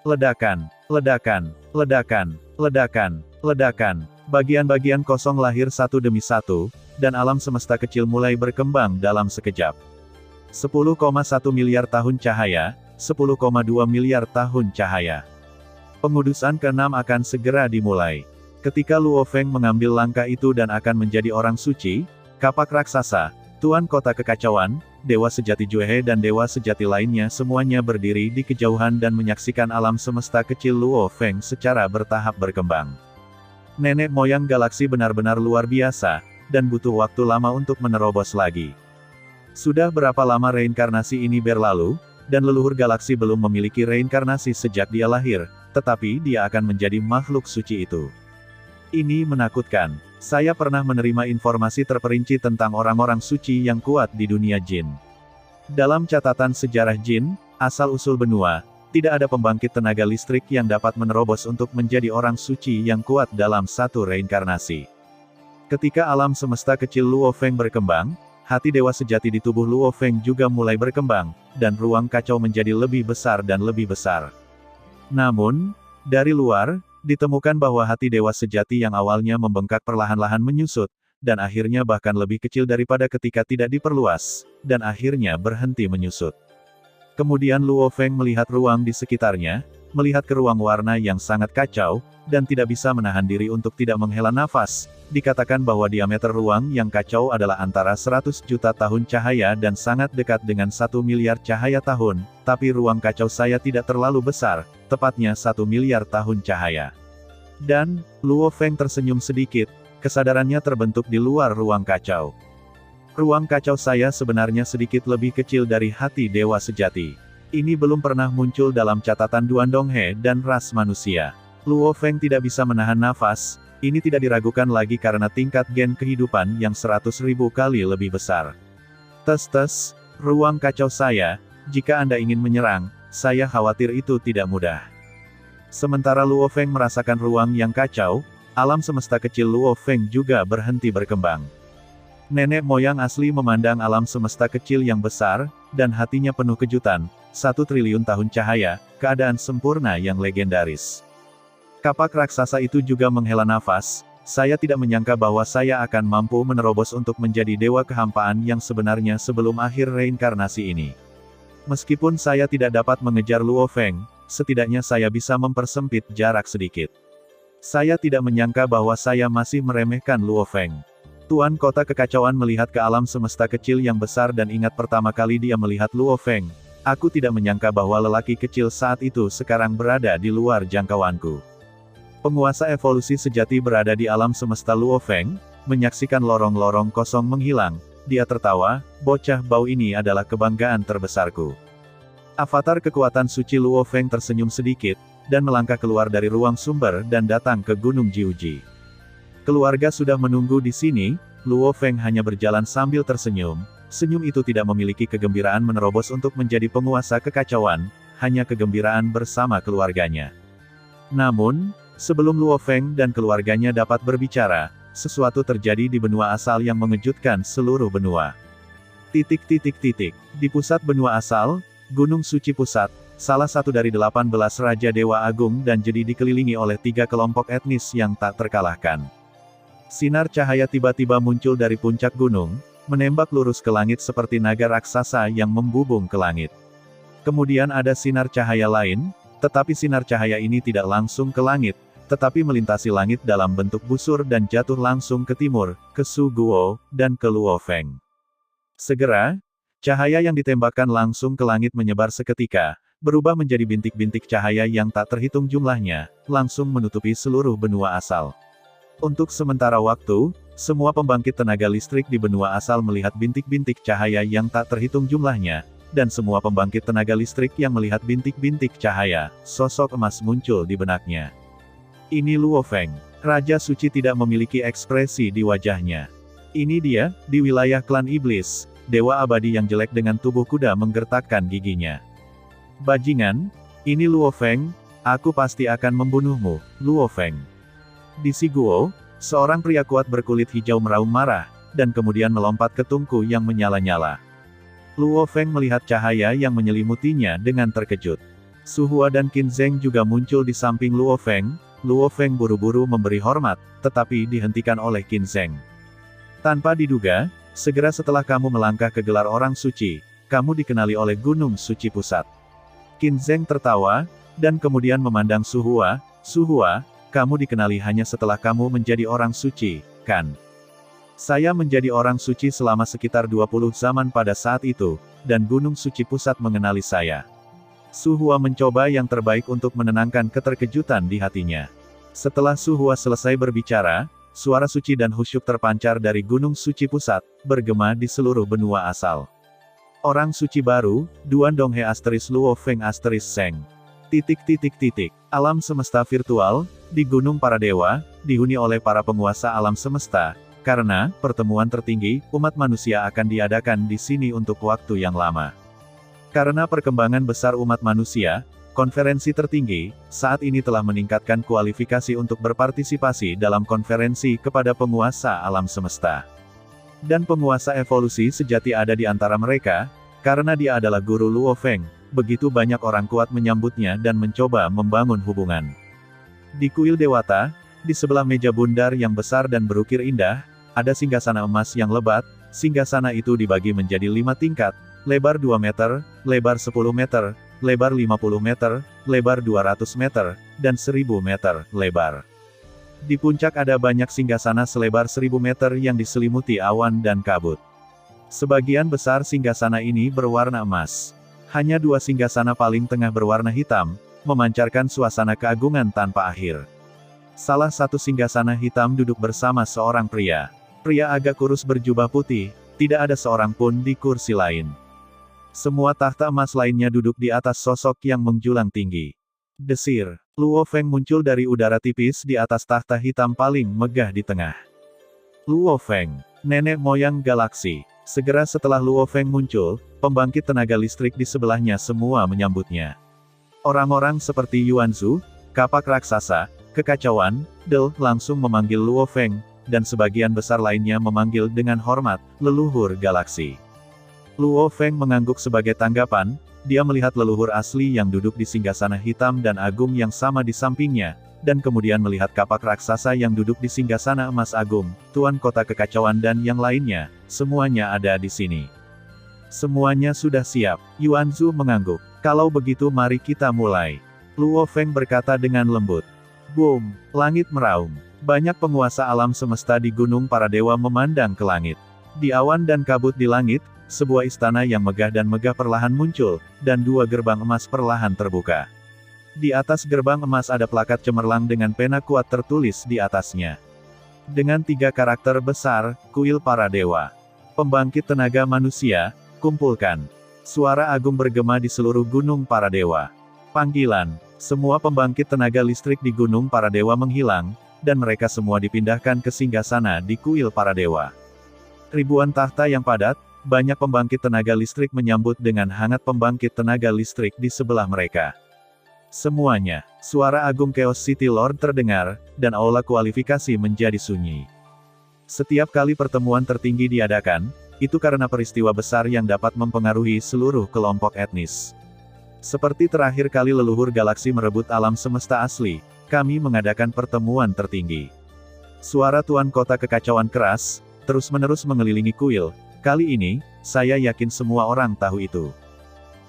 Ledakan, ledakan, ledakan, ledakan, ledakan. Bagian-bagian kosong lahir satu demi satu, dan alam semesta kecil mulai berkembang dalam sekejap. 10,1 miliar tahun cahaya, 10,2 miliar tahun cahaya. Pengudusan ke-6 akan segera dimulai. Ketika Luo Feng mengambil langkah itu dan akan menjadi orang suci, kapak raksasa, Tuan Kota Kekacauan, Dewa Sejati Juehe dan Dewa Sejati lainnya semuanya berdiri di kejauhan dan menyaksikan alam semesta kecil Luo Feng secara bertahap berkembang. Nenek moyang galaksi benar-benar luar biasa, dan butuh waktu lama untuk menerobos lagi. Sudah berapa lama reinkarnasi ini berlalu, dan leluhur galaksi belum memiliki reinkarnasi sejak dia lahir, tetapi dia akan menjadi makhluk suci itu. Ini menakutkan. Saya pernah menerima informasi terperinci tentang orang-orang suci yang kuat di dunia jin. Dalam catatan sejarah jin, asal-usul benua, tidak ada pembangkit tenaga listrik yang dapat menerobos untuk menjadi orang suci yang kuat dalam satu reinkarnasi. Ketika alam semesta kecil Luo Feng berkembang, hati dewa sejati di tubuh Luo Feng juga mulai berkembang, dan ruang kacau menjadi lebih besar dan lebih besar. Namun, dari luar, ditemukan bahwa hati dewa sejati yang awalnya membengkak perlahan-lahan menyusut, dan akhirnya bahkan lebih kecil daripada ketika tidak diperluas, dan akhirnya berhenti menyusut. Kemudian Luo Feng melihat ruang di sekitarnya, melihat ke ruang warna yang sangat kacau, dan tidak bisa menahan diri untuk tidak menghela nafas. Dikatakan bahwa diameter ruang yang kacau adalah antara 100 juta tahun cahaya dan sangat dekat dengan 1 miliar cahaya tahun, tapi ruang kacau saya tidak terlalu besar, tepatnya 1 miliar tahun cahaya. Dan, Luo Feng tersenyum sedikit, kesadarannya terbentuk di luar ruang kacau. Ruang kacau saya sebenarnya sedikit lebih kecil dari hati dewa sejati. Ini belum pernah muncul dalam catatan Duan Donghe dan ras manusia. Luo Feng tidak bisa menahan nafas, ini tidak diragukan lagi karena tingkat gen kehidupan yang 100.000 kali lebih besar. Tes, ruang kacau saya, jika Anda ingin menyerang, saya khawatir itu tidak mudah. Sementara Luo Feng merasakan ruang yang kacau, alam semesta kecil Luo Feng juga berhenti berkembang. Nenek moyang asli memandang alam semesta kecil yang besar, dan hatinya penuh kejutan, 1 triliun tahun cahaya, keadaan sempurna yang legendaris. Kapak raksasa itu juga menghela nafas, saya tidak menyangka bahwa saya akan mampu menerobos untuk menjadi dewa kehampaan yang sebenarnya sebelum akhir reinkarnasi ini. Meskipun saya tidak dapat mengejar Luo Feng, setidaknya saya bisa mempersempit jarak sedikit. Saya tidak menyangka bahwa saya masih meremehkan Luo Feng. Tuan Kota Kekacauan melihat ke alam semesta kecil yang besar dan ingat pertama kali dia melihat Luo Feng. Aku tidak menyangka bahwa lelaki kecil saat itu sekarang berada di luar jangkauanku. Penguasa evolusi sejati berada di alam semesta Luo Feng, menyaksikan lorong-lorong kosong menghilang, dia tertawa, bocah bau ini adalah kebanggaan terbesarku. Avatar kekuatan suci Luo Feng tersenyum sedikit, dan melangkah keluar dari ruang sumber dan datang ke Gunung Jiuji. Keluarga sudah menunggu di sini, Luo Feng hanya berjalan sambil tersenyum, senyum itu tidak memiliki kegembiraan menerobos untuk menjadi penguasa kekacauan, hanya kegembiraan bersama keluarganya. Namun, sebelum Luo Feng dan keluarganya dapat berbicara, sesuatu terjadi di benua asal yang mengejutkan seluruh benua. Di pusat benua asal, Gunung Suci Pusat, salah satu dari 18 Raja Dewa Agung dan jadi dikelilingi oleh 3 kelompok etnis yang tak terkalahkan. Sinar cahaya tiba-tiba muncul dari puncak gunung, menembak lurus ke langit seperti naga raksasa yang membubung ke langit. Kemudian ada sinar cahaya lain, tetapi sinar cahaya ini tidak langsung ke langit, tetapi melintasi langit dalam bentuk busur dan jatuh langsung ke timur, ke Su Guo, dan ke Luo Feng. Segera, cahaya yang ditembakkan langsung ke langit menyebar seketika, berubah menjadi bintik-bintik cahaya yang tak terhitung jumlahnya, langsung menutupi seluruh benua asal. Untuk sementara waktu, semua pembangkit tenaga listrik di benua asal melihat bintik-bintik cahaya yang tak terhitung jumlahnya, dan semua pembangkit tenaga listrik yang melihat bintik-bintik cahaya, sosok emas muncul di benaknya. Ini Luo Feng. Raja Suci tidak memiliki ekspresi di wajahnya. Ini dia, di wilayah klan iblis, dewa abadi yang jelek dengan tubuh kuda menggertakkan giginya. Bajingan, ini Luo Feng, aku pasti akan membunuhmu, Luo Feng. Di Si Guo, seorang pria kuat berkulit hijau meraung marah, dan kemudian melompat ke tungku yang menyala-nyala. Luo Feng melihat cahaya yang menyelimutinya dengan terkejut. Su Hua dan Qin Zheng juga muncul di samping Luo Feng. Luo Feng buru-buru memberi hormat, tetapi dihentikan oleh Qin Zheng. Tanpa diduga, segera setelah kamu melangkah ke gelar orang suci, kamu dikenali oleh Gunung Suci Pusat. Qin Zheng tertawa, dan kemudian memandang Su Hua. Su Hua, kamu dikenali hanya setelah kamu menjadi orang suci, kan? Saya menjadi orang suci selama sekitar 20 zaman pada saat itu, dan Gunung Suci Pusat mengenali saya. Su Hua mencoba yang terbaik untuk menenangkan keterkejutan di hatinya. Setelah Su Hua selesai berbicara, suara suci dan khusyuk terpancar dari Gunung Suci Pusat, bergema di seluruh benua asal. Orang suci baru, Duan Donghe * Luo Feng * Seng. Alam semesta virtual, di Gunung Para Dewa, dihuni oleh para penguasa alam semesta, karena pertemuan tertinggi umat manusia akan diadakan di sini untuk waktu yang lama. Karena perkembangan besar umat manusia, konferensi tertinggi saat ini telah meningkatkan kualifikasi untuk berpartisipasi dalam konferensi kepada penguasa alam semesta. Dan penguasa evolusi sejati ada di antara mereka, karena dia adalah guru Luo Feng. Begitu banyak orang kuat menyambutnya dan mencoba membangun hubungan. Di kuil Dewata, di sebelah meja bundar yang besar dan berukir indah, ada singgasana emas yang lebat. Singgasana itu dibagi menjadi 5 tingkat, lebar 2 meter, lebar 10 meter, lebar 50 meter, lebar 200 meter, dan 1000 meter lebar. Di puncak ada banyak singgasana selebar 1000 meter yang diselimuti awan dan kabut. Sebagian besar singgasana ini berwarna emas. Hanya 2 singgasana paling tengah berwarna hitam, memancarkan suasana keagungan tanpa akhir. Salah satu singgasana hitam duduk bersama seorang pria. Pria agak kurus berjubah putih, tidak ada seorang pun di kursi lain. Semua tahta emas lainnya duduk di atas sosok yang menjulang tinggi. Desir, Luo Feng muncul dari udara tipis di atas tahta hitam paling megah di tengah. Luo Feng, nenek moyang galaksi. Segera setelah Luo Feng muncul, pembangkit tenaga listrik di sebelahnya semua menyambutnya. Orang-orang seperti Yuanzu, kapak raksasa, kekacauan, Del, langsung memanggil Luo Feng, dan sebagian besar lainnya memanggil dengan hormat, leluhur galaksi. Luo Feng mengangguk sebagai tanggapan, dia melihat leluhur asli yang duduk di singgasana hitam dan agung yang sama di sampingnya, dan kemudian melihat kapak raksasa yang duduk di singgasana emas agung, tuan kota kekacauan dan yang lainnya, semuanya ada di sini. Semuanya sudah siap, Yuanzu mengangguk. Kalau begitu mari kita mulai. Luo Feng berkata dengan lembut. Boom, langit meraung. Banyak penguasa alam semesta di Gunung Para Dewa memandang ke langit. Di awan dan kabut di langit, sebuah istana yang megah dan megah perlahan muncul, dan 2 gerbang emas perlahan terbuka. Di atas gerbang emas ada plakat cemerlang dengan pena kuat tertulis di atasnya. Dengan 3 karakter besar, Kuil Para Dewa. Pembangkit tenaga manusia, kumpulkan. Suara agung bergema di seluruh Gunung Para Dewa. Panggilan, semua pembangkit tenaga listrik di Gunung Para Dewa menghilang, dan mereka semua dipindahkan ke singgasana di Kuil Para Dewa. Ribuan tahta yang padat, banyak pembangkit tenaga listrik menyambut dengan hangat pembangkit tenaga listrik di sebelah mereka. Semuanya, suara agung Chaos City Lord terdengar, dan aula kualifikasi menjadi sunyi. Setiap kali pertemuan tertinggi diadakan, itu karena peristiwa besar yang dapat mempengaruhi seluruh kelompok etnis. Seperti terakhir kali leluhur galaksi merebut alam semesta asli, kami mengadakan pertemuan tertinggi. Suara tuan kota kekacauan keras, terus-menerus mengelilingi kuil. Kali ini, saya yakin semua orang tahu itu.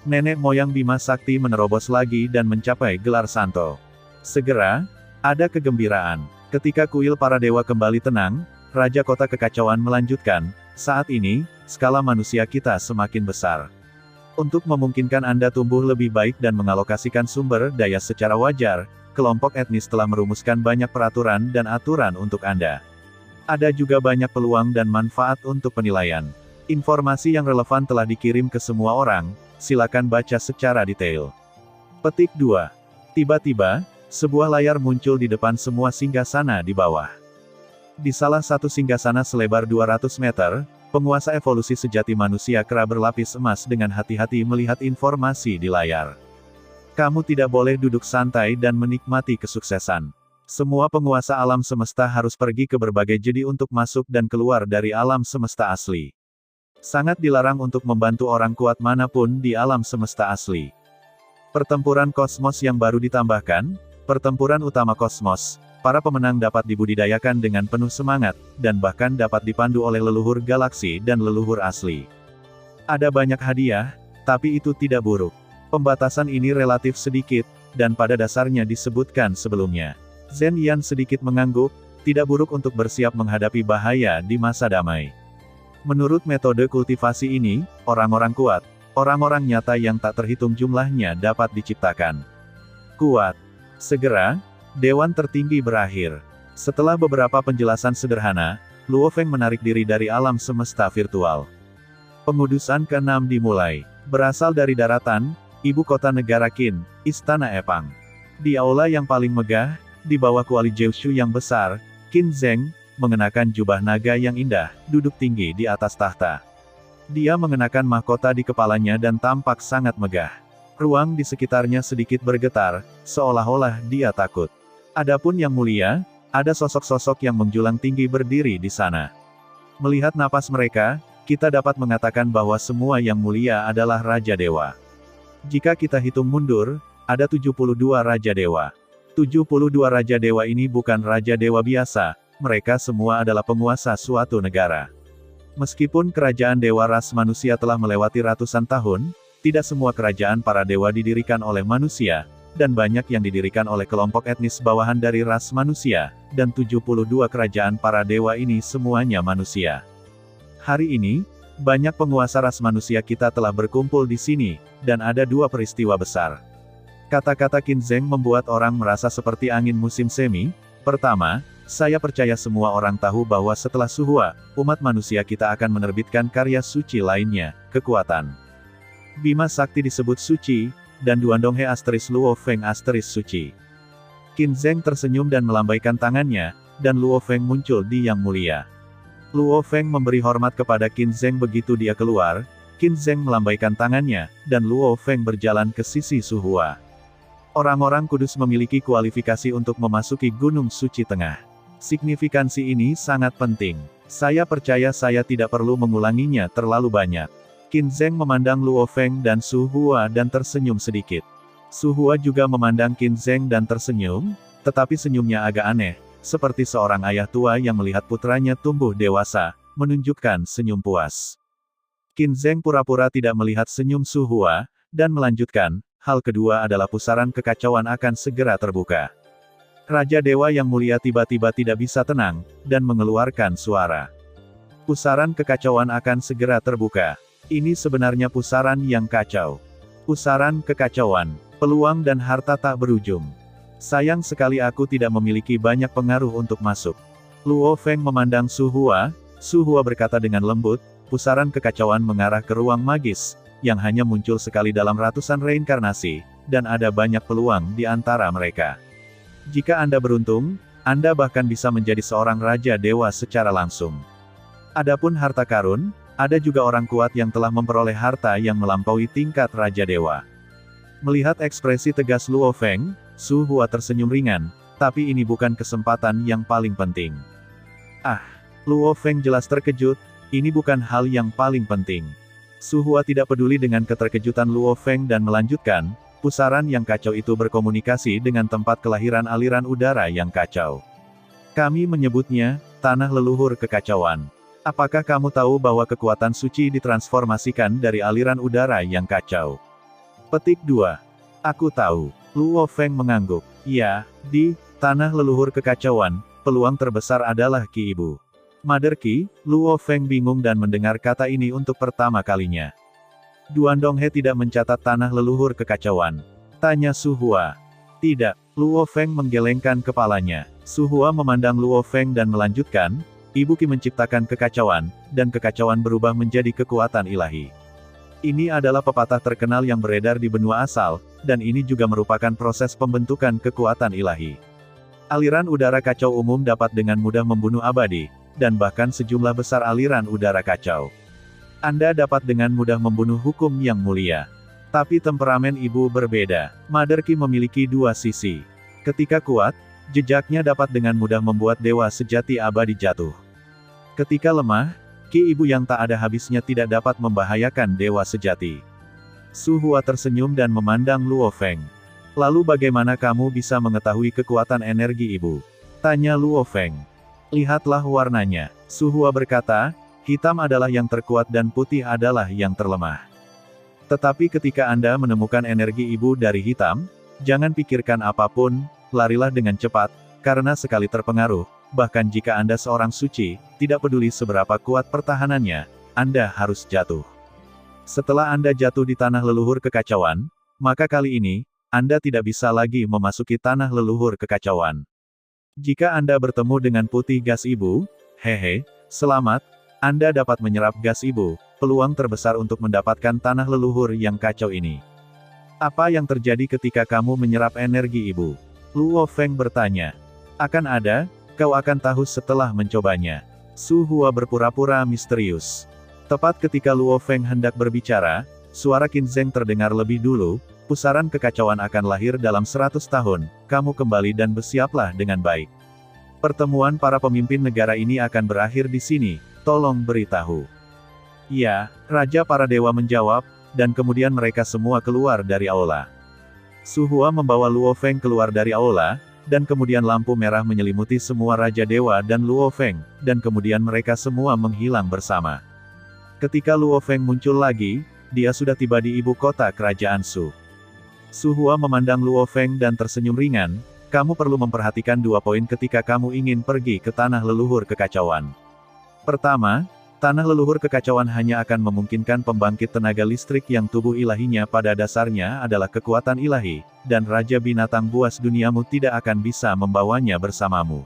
Nenek moyang Bima Sakti menerobos lagi dan mencapai gelar Santo. Segera, ada kegembiraan. Ketika kuil para dewa kembali tenang, Raja Kota Kekacauan melanjutkan, saat ini, skala manusia kita semakin besar. Untuk memungkinkan Anda tumbuh lebih baik dan mengalokasikan sumber daya secara wajar, kelompok etnis telah merumuskan banyak peraturan dan aturan untuk Anda. Ada juga banyak peluang dan manfaat untuk penilaian. Informasi yang relevan telah dikirim ke semua orang, silakan baca secara detail. Petik 2. Tiba-tiba, sebuah layar muncul di depan semua singgasana di bawah. Di salah satu singgasana selebar 200 meter, penguasa evolusi sejati manusia kera berlapis emas dengan hati-hati melihat informasi di layar. Kamu tidak boleh duduk santai dan menikmati kesuksesan. Semua penguasa alam semesta harus pergi ke berbagai jedi untuk masuk dan keluar dari alam semesta asli. Sangat dilarang untuk membantu orang kuat manapun di alam semesta asli. Pertempuran kosmos yang baru ditambahkan, pertempuran utama kosmos, para pemenang dapat dibudidayakan dengan penuh semangat, dan bahkan dapat dipandu oleh leluhur galaksi dan leluhur asli. Ada banyak hadiah, tapi itu tidak buruk. Pembatasan ini relatif sedikit, dan pada dasarnya disebutkan sebelumnya. Zhen Yan sedikit mengangguk, tidak buruk untuk bersiap menghadapi bahaya di masa damai. Menurut metode kultivasi ini, orang-orang kuat, orang-orang nyata yang tak terhitung jumlahnya dapat diciptakan. Kuat. Segera, Dewan Tertinggi berakhir. Setelah beberapa penjelasan sederhana, Luo Feng menarik diri dari alam semesta virtual. Pengudusan ke-6 dimulai. Berasal dari daratan, ibu kota negara Qin, Istana Epang. Di aula yang paling megah, di bawah kuali Jiushu yang besar, Qin Zheng, mengenakan jubah naga yang indah, duduk tinggi di atas tahta. Dia mengenakan mahkota di kepalanya dan tampak sangat megah. Ruang di sekitarnya sedikit bergetar, seolah-olah dia takut. Adapun yang mulia, ada sosok-sosok yang menjulang tinggi berdiri di sana. Melihat napas mereka, kita dapat mengatakan bahwa semua yang mulia adalah Raja Dewa. Jika kita hitung mundur, ada 72 Raja Dewa. 72 Raja Dewa ini bukan Raja Dewa biasa, mereka semua adalah penguasa suatu negara. Meskipun kerajaan dewa ras manusia telah melewati ratusan tahun, tidak semua kerajaan para dewa didirikan oleh manusia, dan banyak yang didirikan oleh kelompok etnis bawahan dari ras manusia, dan 72 kerajaan para dewa ini semuanya manusia. Hari ini, banyak penguasa ras manusia kita telah berkumpul di sini, dan ada dua peristiwa besar. Kata-kata Qin Zheng membuat orang merasa seperti angin musim semi. Pertama, saya percaya semua orang tahu bahwa setelah Suhua, umat manusia kita akan menerbitkan karya suci lainnya, kekuatan. Bima Sakti disebut suci, dan Duandonghe * Luo Feng * suci. Qin Zheng tersenyum dan melambaikan tangannya, dan Luo Feng muncul di Yang Mulia. Luo Feng memberi hormat kepada Qin Zheng begitu dia keluar, Qin Zheng melambaikan tangannya, dan Luo Feng berjalan ke sisi Suhua. Orang-orang kudus memiliki kualifikasi untuk memasuki Gunung Suci Tengah. Signifikansi ini sangat penting. Saya percaya saya tidak perlu mengulanginya terlalu banyak. Qin Zheng memandang Luo Feng dan Suhua dan tersenyum sedikit. Suhua juga memandang Qin Zheng dan tersenyum, tetapi senyumnya agak aneh, seperti seorang ayah tua yang melihat putranya tumbuh dewasa, menunjukkan senyum puas. Qin Zheng pura-pura tidak melihat senyum Suhua, dan melanjutkan, hal kedua adalah pusaran kekacauan akan segera terbuka. Raja Dewa yang mulia tiba-tiba tidak bisa tenang, dan mengeluarkan suara. Pusaran kekacauan akan segera terbuka. Ini sebenarnya pusaran yang kacau. Pusaran kekacauan, peluang dan harta tak berujung. Sayang sekali aku tidak memiliki banyak pengaruh untuk masuk. Luo Feng memandang Suhua, Suhua berkata dengan lembut, pusaran kekacauan mengarah ke ruang magis, yang hanya muncul sekali dalam ratusan reinkarnasi, dan ada banyak peluang di antara mereka. Jika Anda beruntung, Anda bahkan bisa menjadi seorang Raja Dewa secara langsung. Adapun harta karun, ada juga orang kuat yang telah memperoleh harta yang melampaui tingkat Raja Dewa. Melihat ekspresi tegas Luo Feng, Suhua tersenyum ringan, tapi ini bukan kesempatan yang paling penting. Ah, Luo Feng jelas terkejut, ini bukan hal yang paling penting. Suhua tidak peduli dengan keterkejutan Luo Feng dan melanjutkan, pusaran yang kacau itu berkomunikasi dengan tempat kelahiran aliran udara yang kacau. Kami menyebutnya, tanah leluhur kekacauan. Apakah kamu tahu bahwa kekuatan suci ditransformasikan dari aliran udara yang kacau? Petik 2. Aku tahu. Luo Feng mengangguk. Ya, di tanah leluhur kekacauan, peluang terbesar adalah Ki Ibu. Mother Qi. Luo Feng bingung dan mendengar kata ini untuk pertama kalinya. Duandonghe tidak mencatat tanah leluhur kekacauan. Tanya Suhua. Tidak. Luo Feng menggelengkan kepalanya. Suhua memandang Luo Feng dan melanjutkan, Ibu Qi menciptakan kekacauan, dan kekacauan berubah menjadi kekuatan ilahi. Ini adalah pepatah terkenal yang beredar di benua asal, dan ini juga merupakan proses pembentukan kekuatan ilahi. Aliran udara kacau umum dapat dengan mudah membunuh abadi, dan bahkan sejumlah besar aliran udara kacau. Anda dapat dengan mudah membunuh hukum yang mulia. Tapi temperamen ibu berbeda. Mother Qi memiliki dua sisi. Ketika kuat, jejaknya dapat dengan mudah membuat dewa sejati abadi jatuh. Ketika lemah, Ki Ibu yang tak ada habisnya tidak dapat membahayakan dewa sejati. Suhua tersenyum dan memandang Luo Feng. Lalu bagaimana kamu bisa mengetahui kekuatan energi ibu? Tanya Luo Feng. Lihatlah warnanya. Su Hua berkata, hitam adalah yang terkuat dan putih adalah yang terlemah. Tetapi ketika Anda menemukan energi ibu dari hitam, jangan pikirkan apapun, larilah dengan cepat, karena sekali terpengaruh, bahkan jika Anda seorang suci, tidak peduli seberapa kuat pertahanannya, Anda harus jatuh. Setelah Anda jatuh di tanah leluhur kekacauan, maka kali ini, Anda tidak bisa lagi memasuki tanah leluhur kekacauan. Jika Anda bertemu dengan putih gas ibu, hehe, selamat, Anda dapat menyerap gas ibu, peluang terbesar untuk mendapatkan tanah leluhur yang kacau ini. Apa yang terjadi ketika kamu menyerap energi ibu? Luo Feng bertanya. Akan ada, kau akan tahu setelah mencobanya. Su Hua berpura-pura misterius. Tepat ketika Luo Feng hendak berbicara, suara Qin Zheng terdengar lebih dulu, pusaran kekacauan akan lahir dalam 100 tahun, kamu kembali dan bersiaplah dengan baik. Pertemuan para pemimpin negara ini akan berakhir di sini, tolong beritahu. Ya, Raja para Dewa menjawab, dan kemudian mereka semua keluar dari aula. Su Hua membawa Luo Feng keluar dari aula, dan kemudian lampu merah menyelimuti semua Raja Dewa dan Luo Feng, dan kemudian mereka semua menghilang bersama. Ketika Luo Feng muncul lagi, dia sudah tiba di ibu kota kerajaan Su. Su Hua memandang Luo Feng dan tersenyum ringan, kamu perlu memperhatikan 2 poin ketika kamu ingin pergi ke tanah leluhur kekacauan. Pertama, tanah leluhur kekacauan hanya akan memungkinkan pembangkit tenaga listrik yang tubuh ilahinya pada dasarnya adalah kekuatan ilahi, dan Raja Binatang Buas duniamu tidak akan bisa membawanya bersamamu.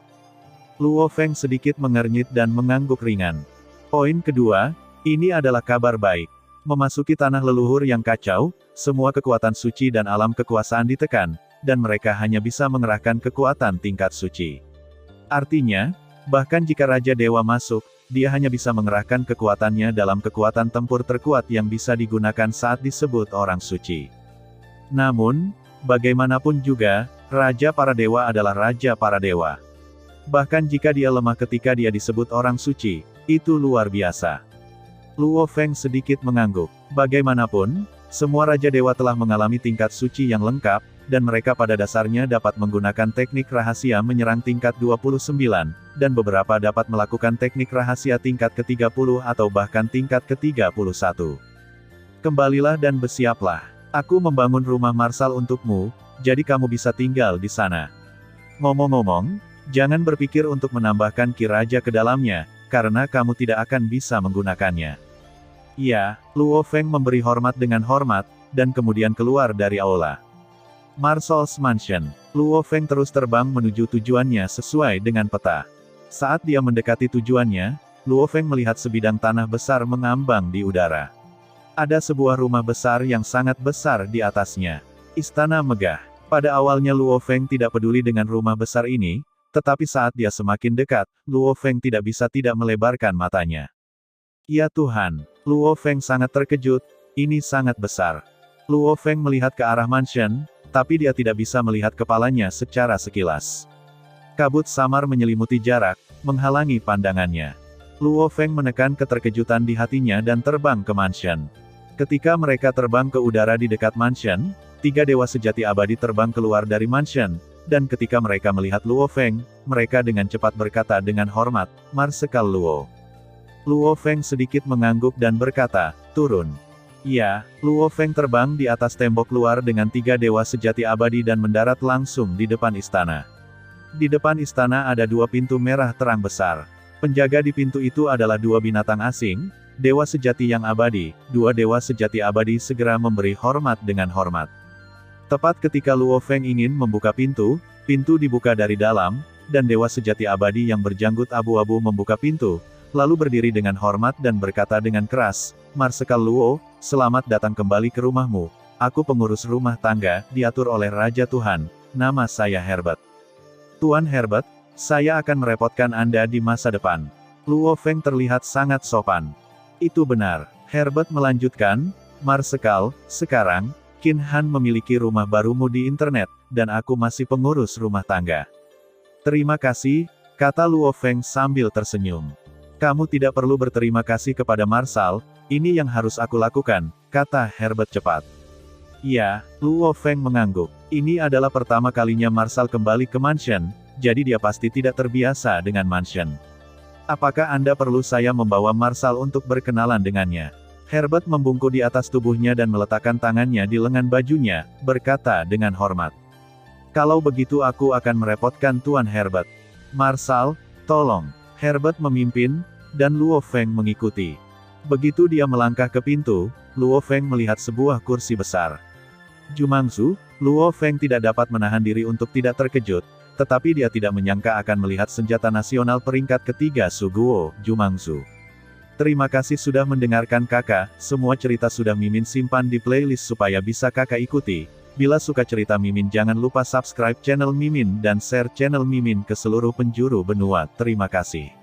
Luo Feng sedikit mengernyit dan mengangguk ringan. Poin kedua, ini adalah kabar baik. Memasuki tanah leluhur yang kacau, semua kekuatan suci dan alam kekuasaan ditekan, dan mereka hanya bisa mengerahkan kekuatan tingkat suci. Artinya, bahkan jika Raja Dewa masuk, dia hanya bisa mengerahkan kekuatannya dalam kekuatan tempur terkuat yang bisa digunakan saat disebut orang suci. Namun, bagaimanapun juga, Raja para Dewa adalah Raja para Dewa. Bahkan jika dia lemah ketika dia disebut orang suci, itu luar biasa. Luo Feng sedikit mengangguk. Bagaimanapun, semua Raja Dewa telah mengalami tingkat suci yang lengkap, dan mereka pada dasarnya dapat menggunakan teknik rahasia menyerang tingkat 29, dan beberapa dapat melakukan teknik rahasia tingkat ke-30 atau bahkan tingkat ke-31. Kembalilah dan bersiaplah. Aku membangun rumah marsal untukmu, jadi kamu bisa tinggal di sana. Ngomong-ngomong, jangan berpikir untuk menambahkan Ki Raja ke dalamnya, karena kamu tidak akan bisa menggunakannya. Ya, Luo Feng memberi hormat dengan hormat, dan kemudian keluar dari aula. Marshal's Mansion. Luo Feng terus terbang menuju tujuannya sesuai dengan peta. Saat dia mendekati tujuannya, Luo Feng melihat sebidang tanah besar mengambang di udara. Ada sebuah rumah besar yang sangat besar di atasnya. Istana megah. Pada awalnya Luo Feng tidak peduli dengan rumah besar ini, tetapi saat dia semakin dekat, Luo Feng tidak bisa tidak melebarkan matanya. Ya Tuhan, Luo Feng sangat terkejut, ini sangat besar. Luo Feng melihat ke arah mansion, tapi dia tidak bisa melihat kepalanya secara sekilas. Kabut samar menyelimuti jarak, menghalangi pandangannya. Luo Feng menekan keterkejutan di hatinya dan terbang ke mansion. Ketika mereka terbang ke udara di dekat mansion, 3 dewa sejati abadi terbang keluar dari mansion, dan ketika mereka melihat Luo Feng, mereka dengan cepat berkata dengan hormat, Marsekal Luo. Luo Feng sedikit mengangguk dan berkata, turun. Ya, Luo Feng terbang di atas tembok luar dengan 3 dewa sejati abadi dan mendarat langsung di depan istana. Di depan istana ada 2 pintu merah terang besar. Penjaga di pintu itu adalah 2 binatang asing, dewa sejati yang abadi. 2 dewa sejati abadi segera memberi hormat dengan hormat. Tepat ketika Luo Feng ingin membuka pintu, pintu dibuka dari dalam, dan dewa sejati abadi yang berjanggut abu-abu membuka pintu, lalu berdiri dengan hormat dan berkata dengan keras, Marsekal Luo, selamat datang kembali ke rumahmu. Aku pengurus rumah tangga, diatur oleh Raja Tuhan, nama saya Herbert. Tuan Herbert, saya akan merepotkan Anda di masa depan. Luo Feng terlihat sangat sopan. Itu benar, Herbert melanjutkan, Marsekal, sekarang, Qin Han memiliki rumah barumu di internet, dan aku masih pengurus rumah tangga. Terima kasih, kata Luo Feng sambil tersenyum. Kamu tidak perlu berterima kasih kepada Marshal, ini yang harus aku lakukan, kata Herbert cepat. Ya, Luo Feng mengangguk. Ini adalah pertama kalinya Marshal kembali ke mansion, jadi dia pasti tidak terbiasa dengan mansion. Apakah Anda perlu saya membawa Marshall untuk berkenalan dengannya? Herbert membungkuk di atas tubuhnya dan meletakkan tangannya di lengan bajunya, berkata dengan hormat. Kalau begitu aku akan merepotkan Tuan Herbert. Marshall, tolong. Herbert memimpin, dan Luo Feng mengikuti. Begitu dia melangkah ke pintu, Luo Feng melihat sebuah kursi besar. Jumangsu, Luo Feng tidak dapat menahan diri untuk tidak terkejut, tetapi dia tidak menyangka akan melihat senjata nasional peringkat ketiga Suguo, Jumangsu. Terima kasih sudah mendengarkan kakak, semua cerita sudah Mimin simpan di playlist supaya bisa kakak ikuti. Bila suka cerita Mimin jangan lupa subscribe channel Mimin dan share channel Mimin ke seluruh penjuru benua. Terima kasih.